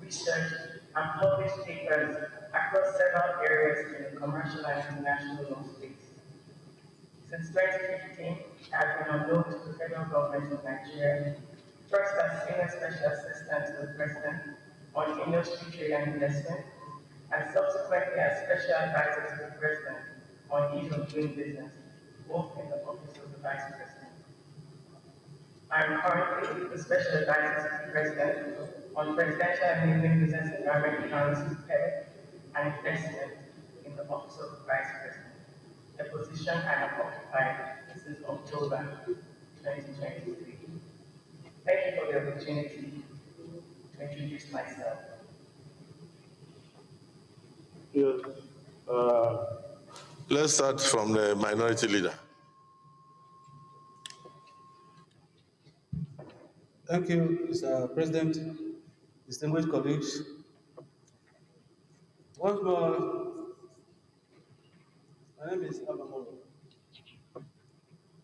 researched, and published papers across several areas in the commercial and international law space. Since 2015, I have been on loan to the federal government of Nigeria, first as Senior Special Assistant to the President on Industry, Trade and Investment, and subsequently as Special Advisor to the President on Ease of Doing Business, both in the Office of the Vice President. I am currently the Special Advisor to the President on Presidential Enabling Business Environment Council, PED, and investment in the office of Vice President, a position I have occupied since October 2023. Thank you for the opportunity to introduce myself. Yes. Let's start from the minority leader. Thank you, Mr. President, distinguished colleagues. Once more, my name is Abamoro.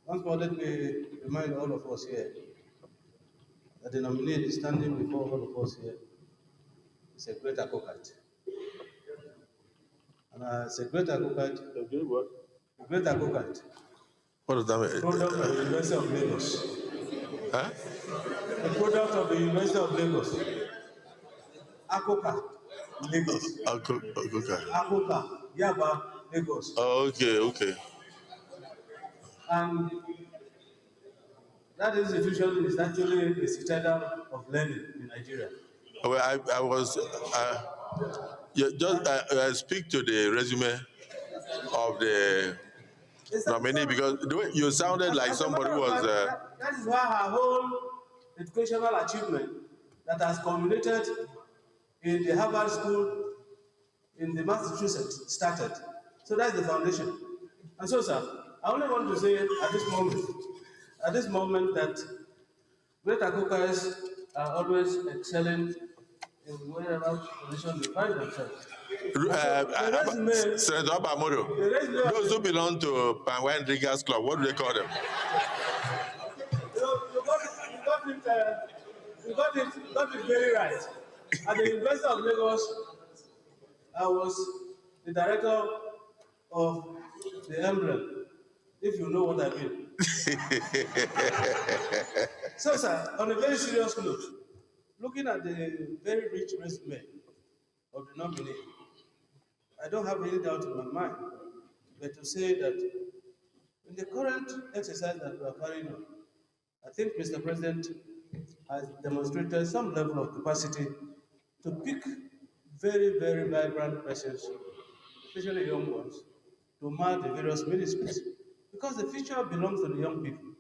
Once more, let me remind all of us here that the nominee is standing before all of us here is a great advocate. And as a great advocate, a great advocate. What does that mean? Product of the University of Lagos. Huh? A product of the University of Lagos. Akoka, Lagos. Akoka. Akoka, Yaba, Lagos. Oh, okay. And that institution is actually a citadel of learning in Nigeria. Well, I was just speak to the resume of the nominee, because the way you sounded like somebody who was. That is why her whole educational achievement that has culminated in the Harvard School in the Massachusetts started. So that's the foundation. And so, sir, I only want to say at this moment that great advocates are always excelling in wherever position they find themselves. Senator Abamodo, those who belong to Pan Wine Drinkers Club, what do they call them? You got it very right. At the University of Lagos, I was the director of the emblem, if you know what I mean. So, sir, on a very serious note, looking at the very rich resume of the nominee, I don't have any doubt in my mind, but to say that in the current exercise that we are carrying on, I think Mr. President has demonstrated some level of capacity to pick very, very vibrant persons, especially young ones, to man the various ministries, because the future belongs to the young people.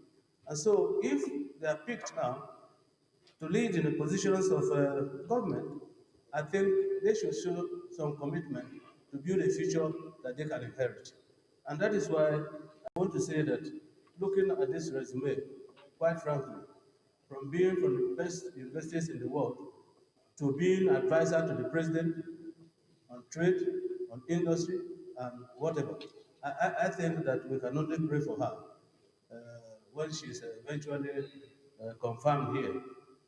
And so if they are picked now to lead in the positions of government, I think they should show some commitment to build a future that they can inherit. And that is why I want to say that looking at this resume, quite frankly, from being from the best universities in the world to being advisor to the president on trade, on industry, and whatever, I think that we can only pray for her when she's eventually confirmed here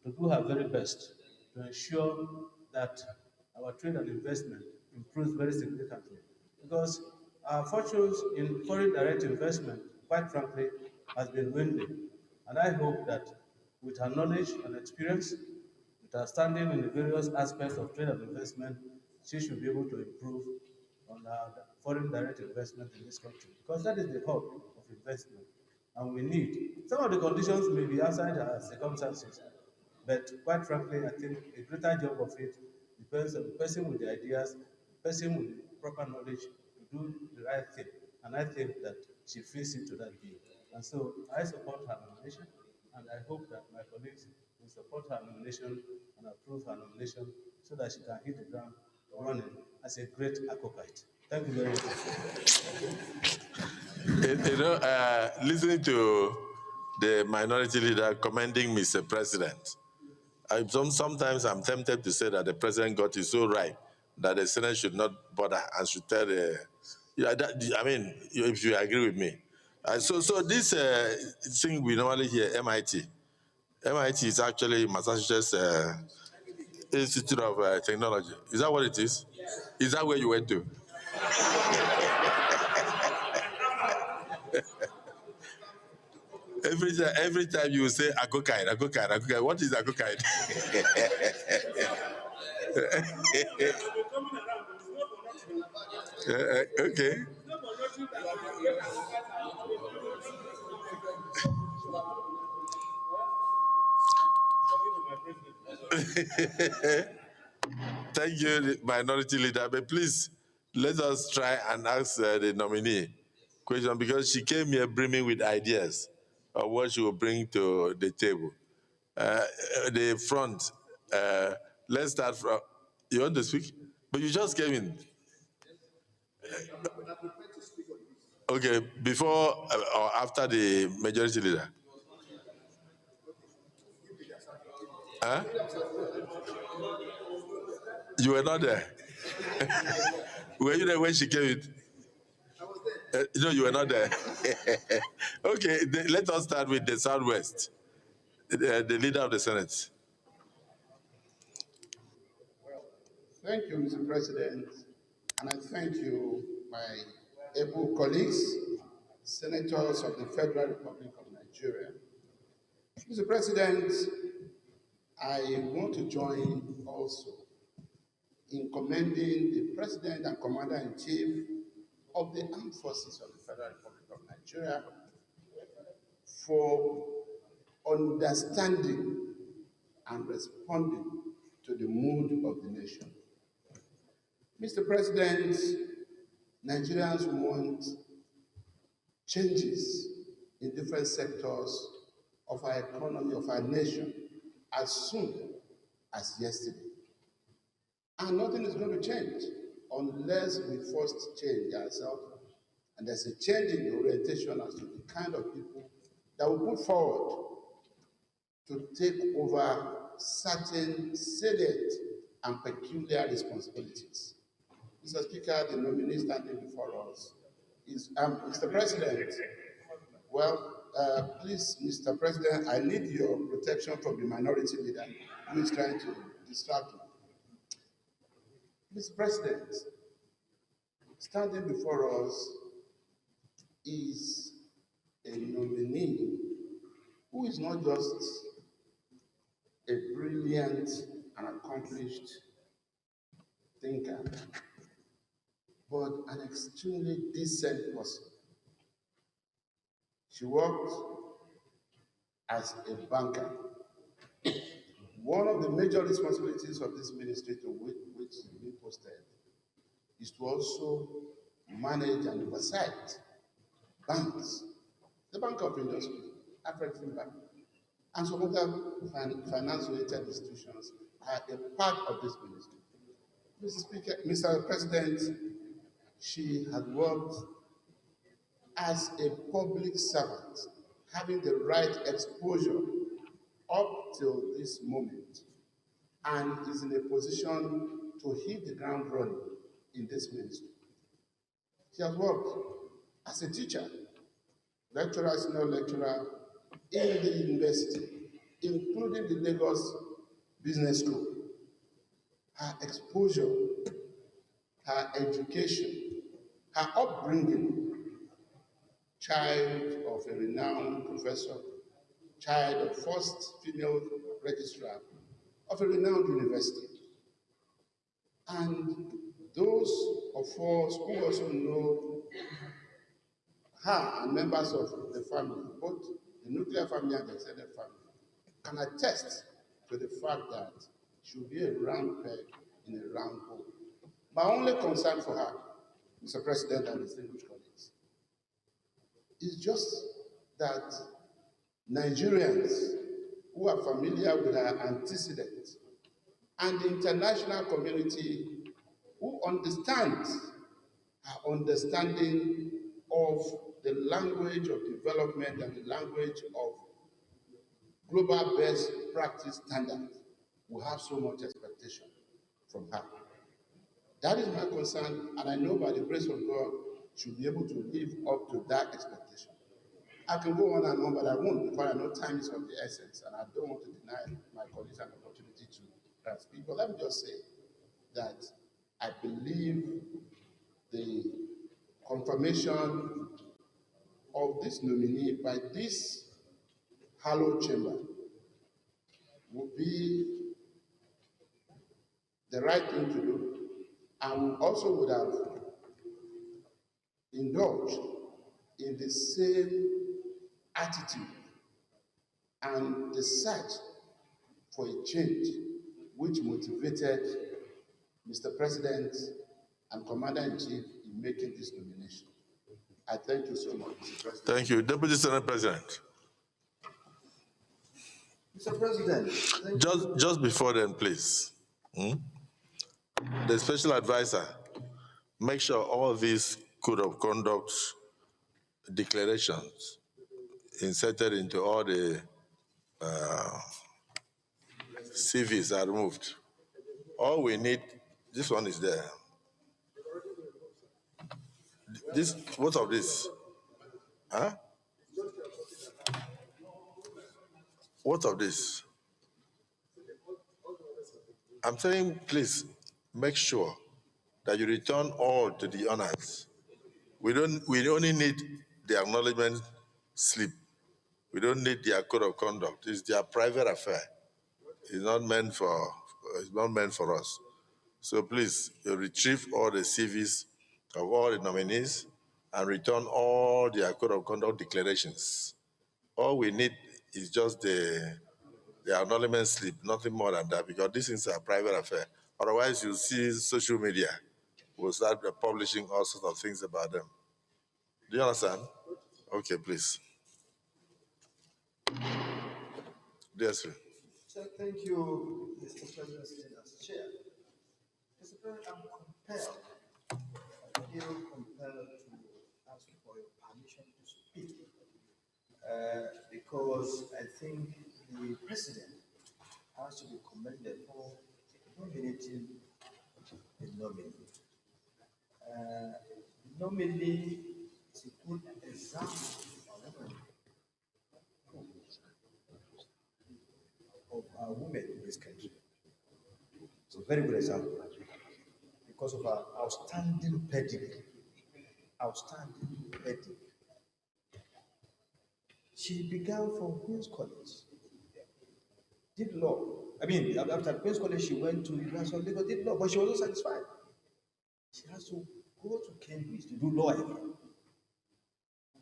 to do her very best to ensure that our trade and investment improves very significantly. Because our fortunes in foreign direct investment, quite frankly, has been windy. And I hope that with her knowledge and experience, with her standing in the various aspects of trade and investment, she should be able to improve on our foreign direct investment in this country. Because that is the hub of investment. And we need, some of the conditions may be outside our circumstances, but quite frankly, I think a greater job of it depends on the person with the ideas, the person with the proper knowledge to do the right thing. And I think that she fits into that bill. And so I support her nomination, and I hope that my colleagues will support her nomination and approve her nomination so that she can hit the ground running as a great advocate. Thank you very much. Listening to the minority leader commending Mr. President, sometimes I'm tempted to say that the president got it so right that the Senate should not bother and should tell the. I mean, if you agree with me. So this thing we normally hear, MIT. MIT is actually Massachusetts Institute of Technology. Is that what it is? Is that where you went to? Every time you say Akokain, what is Akokain? Okay. Thank you, minority leader. But please, let us try and ask the nominee question, because she came here brimming with ideas of what she will bring to the table. The front, let's start from, you want to speak? But you just came in. Okay, before or after the majority leader? Huh? You were not there. Were you there when she came in? No, you were not there. Okay, let us start with the Southwest, the leader of the Senate. Thank you, Mr. President, and I thank you, my able colleagues, senators of the Federal Republic of Nigeria. Mr. President, I want to join also in commending the President and Commander-in-Chief of the Armed Forces of the Federal Republic of Nigeria for understanding and responding to the mood of the nation. Mr. President, Nigerians want changes in different sectors of our economy, of our nation, as soon as yesterday. And nothing is going to change unless we first change ourselves. And there's a change in the orientation as to the kind of people that will put forward to take over certain salient and peculiar responsibilities. Mr. Speaker, the nominee standing before us is Mr. President. Well, please, Mr. President, I need your protection from the minority leader who is trying to distract me. Mr. President, standing before us is a nominee who is not just a brilliant and accomplished thinker, but an extremely decent person. She worked as a banker. One of the major responsibilities of this ministry to which she's been posted is to also manage and oversight banks, the Bank of Industry, African Bank, and some other finance-related institutions are a part of this ministry. Mr. Speaker, Mr. President, she had worked as a public servant, having the right exposure up till this moment, and is in a position to hit the ground running in this ministry. She has worked as a teacher, lecturer, senior lecturer in the university, including the Lagos Business School. Her exposure, her education, her upbringing, child of a renowned professor, child of first female registrar of a renowned university. And those of us who also know her and members of the family, both the nuclear family and the extended family, can attest to the fact that she will be a round peg in a round hole. My only concern for her, Mr. President and distinguished colleagues, is just that Nigerians who are familiar with her antecedents and the international community who understands her understanding of the language of development and the language of global best practice standards will have so much expectation from her. That is my concern, and I know by the grace of God, she'll be able to live up to that expectation. I can go on and on, but I won't, because I know time is of the essence, and I don't want to deny my colleagues an opportunity to speak. But let me just say that I believe the confirmation of this nominee by this hallowed chamber will be the right thing to do, and we also would have indulged in the same attitude and the search for a change which motivated Mr. President and Commander-in-Chief in making this nomination. I thank you so much, Mr. President. Thank you. Deputy Senate President. Mr. President, just before then, please. The special advisor, make sure all these code of conduct declarations inserted into all the CVs are removed. All we need, this one is there. This, what of this? Huh? What of this? I'm saying, please, make sure that you return all to the owners. We only need the acknowledgement slip. We don't need their code of conduct. It's their private affair. It's not meant for us. So please, retrieve all the CVs of all the nominees and return all their code of conduct declarations. All we need is just the acknowledgement slip, nothing more than that, because this is a private affair. Otherwise, you see social media will start publishing all sorts of things about them. Do you understand? Okay, please. Yes, sir. So thank you, Mr. President, as Chair. Mr. President, I'm compelled, I feel compelled to ask for your permission to speak, because I think the President has to be commended for nominating the nominee. Nominee is a good example of our women in this country. It's a very good example because of our outstanding pedigree. Outstanding pedigree. She began from Queen's College, did law. I mean, after Queen's College, she went to University of Lagos, did law, but she was not satisfied. She has to go to Cambridge to do law again.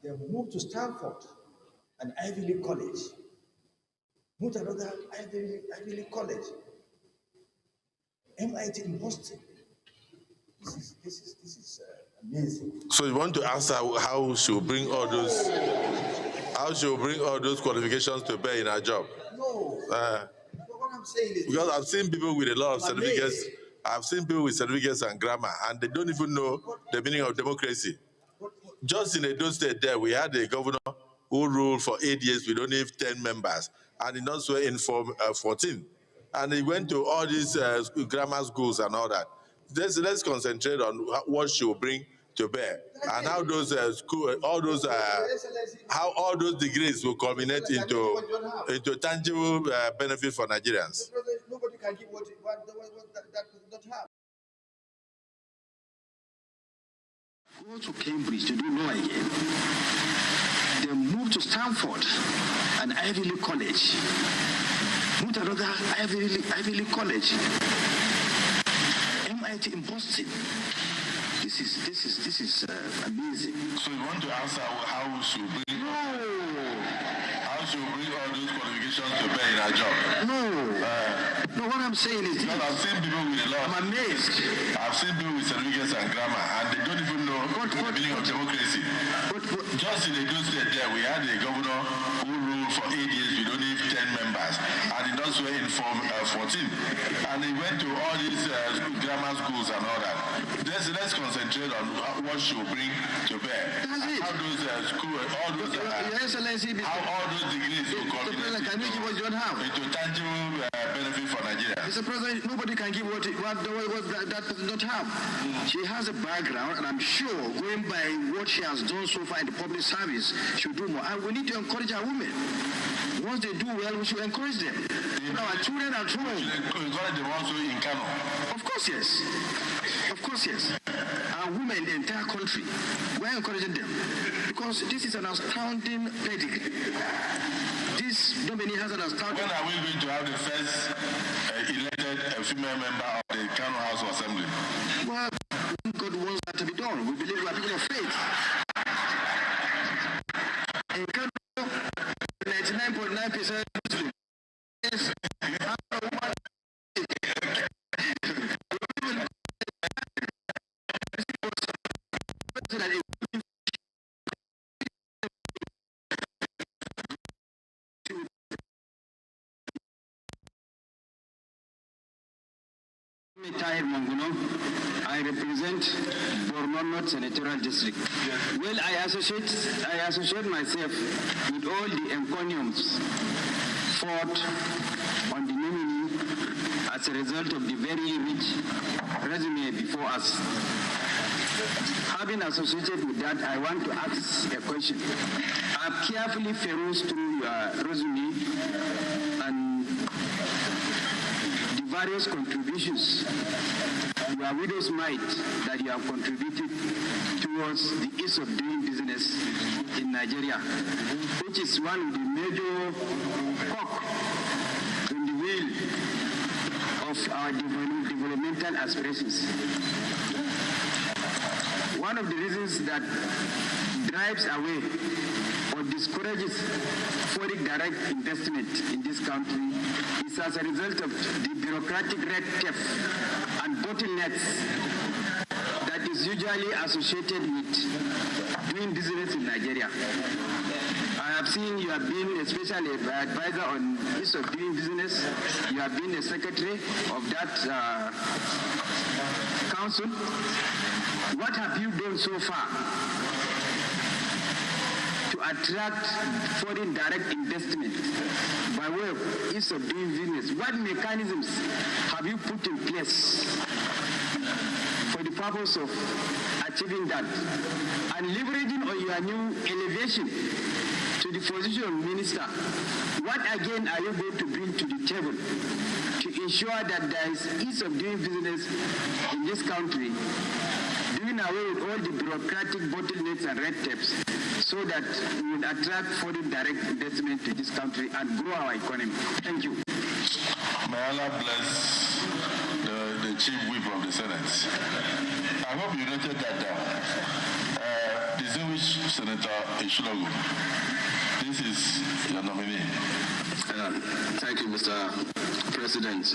Then moved to Stanford, an Ivy League college. Moved to another Ivy League college. MIT in Boston. This is amazing. So you want to answer how she will bring all those, qualifications to bear in her job? No. What I'm saying is, because I've seen people with a lot of certificates. I've seen people with certificates and grammar, and they don't even know the meaning of democracy. Just in Edo State there, we had a governor who ruled for 8 years with only 10 members, and he not swear in for 14. And he went to all these grammar schools and all that. Let's concentrate on what she will bring to bear, and how those how all those degrees will culminate into tangible benefit for Nigerians. Nobody can give what that does not have. Go to Cambridge to do law again. Then move to Stanford, an Ivy League college. Move to another Ivy League college. MIT in Boston. This is amazing. So you want to answer how she will bring all those qualifications to bear in her job? No, what I'm saying is, because I've seen people with a lot. I'm amazed. I've seen people with certificates and grammar, and they don't even know the meaning of democracy. Just in Edo State there, we had a governor who ruled for 8 years with only 10 members, and he does swear in for 14. And he went to all these grammar schools and all that. Let's concentrate on what she will bring to bear. How those how all those degrees will culminate into tangible benefit for Nigeria. Mr. President, nobody can give what that does not have. She has a background, and I'm sure, going by what she has done so far in the public service, she'll do more. And we need to encourage our women. Once they do well, we should encourage them. Our children at home. We should encourage them also in Kano. Of course, yes. Of course, yes. Our women in the entire country, we're encouraging them. Because this is an astounding pedigree. This nominee has an astounding... When are we going to have the first elected female member of the Kano House of Assembly? Well, God wants that to be done. We believe we are people of faith. In Kano, 99.9% Muslim. Yes. so that I represent Borno North Senatorial District. Well, I associate myself with all the encomiums fought on the nominee as a result of the very rich resume before us. Having associated with that, I want to ask a question. I've carefully perused through your resume and the various contributions, your widow's mite that you have contributed towards the ease of doing business in Nigeria, which is one of the major cog in the wheel of our developmental aspirations. One of the reasons that drives away or discourages foreign direct investment in this country is as a result of the bureaucratic red tape and bottlenecks that is usually associated with doing business in Nigeria. I have seen you have been a special advisor on ease of doing business. You have been a secretary of that council. What have you done so far to attract foreign direct investment by way of ease of doing business? What mechanisms have you put in place for the purpose of achieving that? And leveraging on your new elevation to the position of minister, what again are you going to bring to the table to ensure that there is ease of doing business in this country, doing away with all the bureaucratic bottlenecks and red tapes, so that we will attract foreign direct investment to this country and grow our economy? Thank you. May Allah bless the chief whip of the Senate. I hope you noted that down. Distinguished Senator Ishilogu, this is your nominee. Thank you, Mr. President.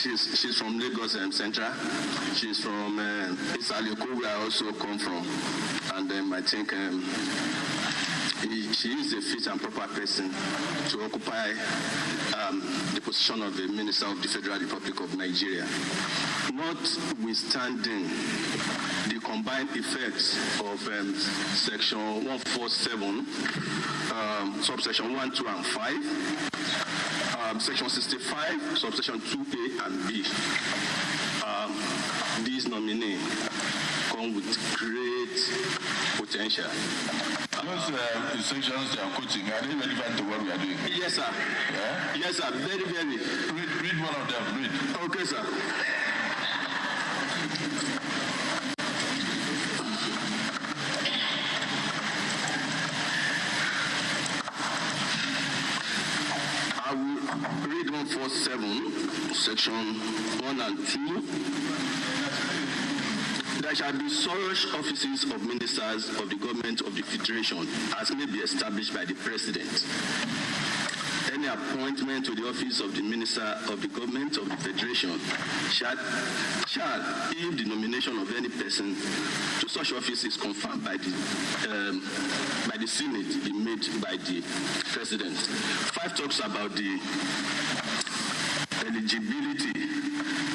She's from Lagos Central. She's from Isaleko, where I also come from. And I think she is a fit and proper person to occupy the position of the Minister of the Federal Republic of Nigeria. Notwithstanding the combined effects of Section 147, subsection 1, 2, and 5, Section 65, subsection 2A and B. These nominees come with great potential. Those sections they are quoting, are they relevant to what we are doing? Yes, sir. Yeah? Yes, sir. Very, very. Read one of them. Read. Okay, sir. I will read 147, section 1 and 2. There shall be such offices of ministers of the government of the Federation as may be established by the President. Any appointment to the office of the Minister of the Government of the Federation shall, if the nomination of any person to such office is confirmed by the Senate, be made by the President. 5 talks about the eligibility.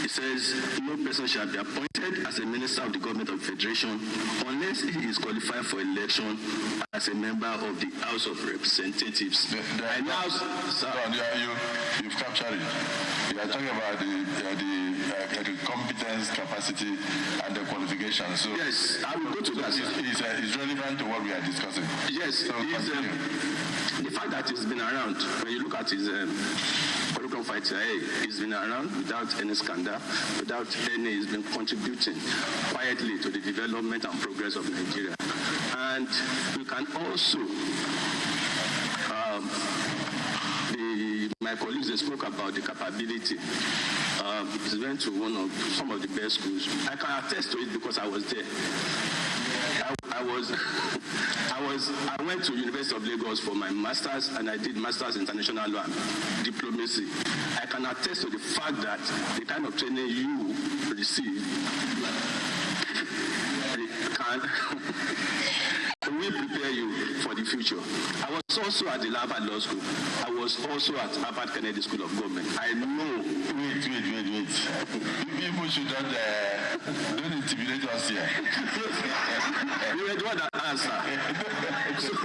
It says, no person shall be appointed as a minister of the government of the Federation unless he is qualified for election as a member of the House of Representatives. You've captured it. You are talking about the competence, capacity, and the qualifications. So yes, I will go to that. It's relevant to what we are discussing. Yes, so the fact that it's been around, when you look at his curriculum fighter, he's been around without any scandal, he's been contributing quietly to the development and progress of Nigeria. And we can also, my colleagues, they spoke about the capability. He went to some of the best schools. I can attest to it because I was there. I went to University of Lagos for my master's, and I did master's in international law and diplomacy. I can attest to the fact that the kind of training you receive future. I was also at the Harvard Law School. I was also at Harvard Kennedy School of Government. I know. Wait. People should don't intimidate us here. You were the one that answered. So,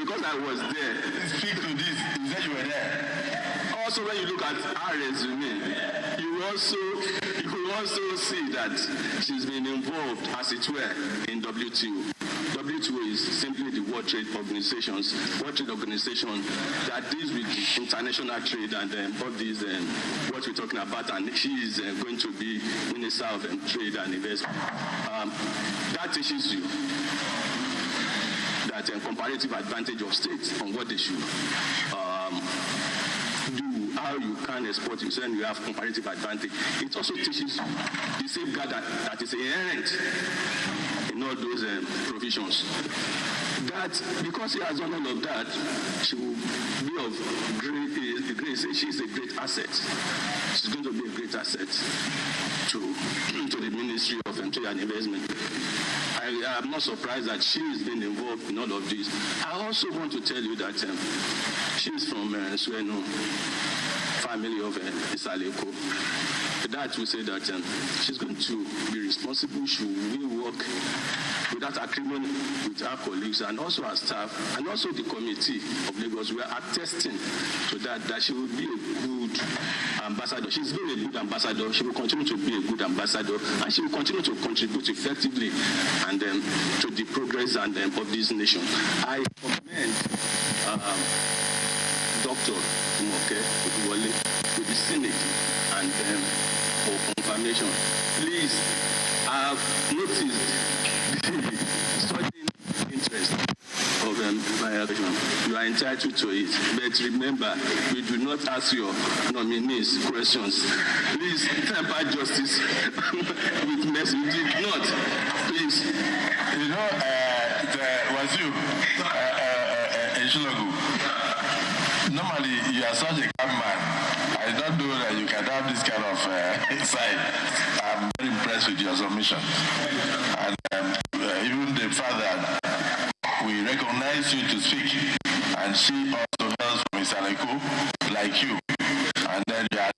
because I was there. Speak to this. You said you were there. Also, when you look at her resume, you will also see that she's been involved, as it were, in WTO. WTO is simply the World Trade Organization that deals with international trade and all these, what we're talking about, and she is going to be Minister of Trade and Investment. That teaches you that comparative advantage of states on what they should do, how you can export yourself and you have comparative advantage. It also teaches you the safeguard that is inherent in all those provisions. That because she has done all of that, she will be of great grace. She is a great asset. She's going to be a great asset to the Ministry of Trade and Investment. I am not surprised that she has been involved in all of this. I also want to tell you that she is from Sueno, family of Isaleko. That will say that she's going to be responsible. She will work without agreement with our colleagues and also our staff and also the committee of Lagos. We are attesting to that she will be a good ambassador. She's been a good ambassador. She will continue to be a good ambassador and she will continue to contribute effectively and to the progress and of this nation. I commend Dr. Jumoke Oduwole to the Senate and for confirmation. Please, I have noticed the sudden interest of my election. You are entitled to it, but remember, we do not ask your nominees questions. Please temper justice with mercy. We did not. Please. You know, was you in Shilogu? Normally, you are such a calm man. I don't know that you can have this kind of insight. I'm very impressed with your submission. And even the fact that we recognize you to speak, and she also hails from Isaleko, like you. And then you are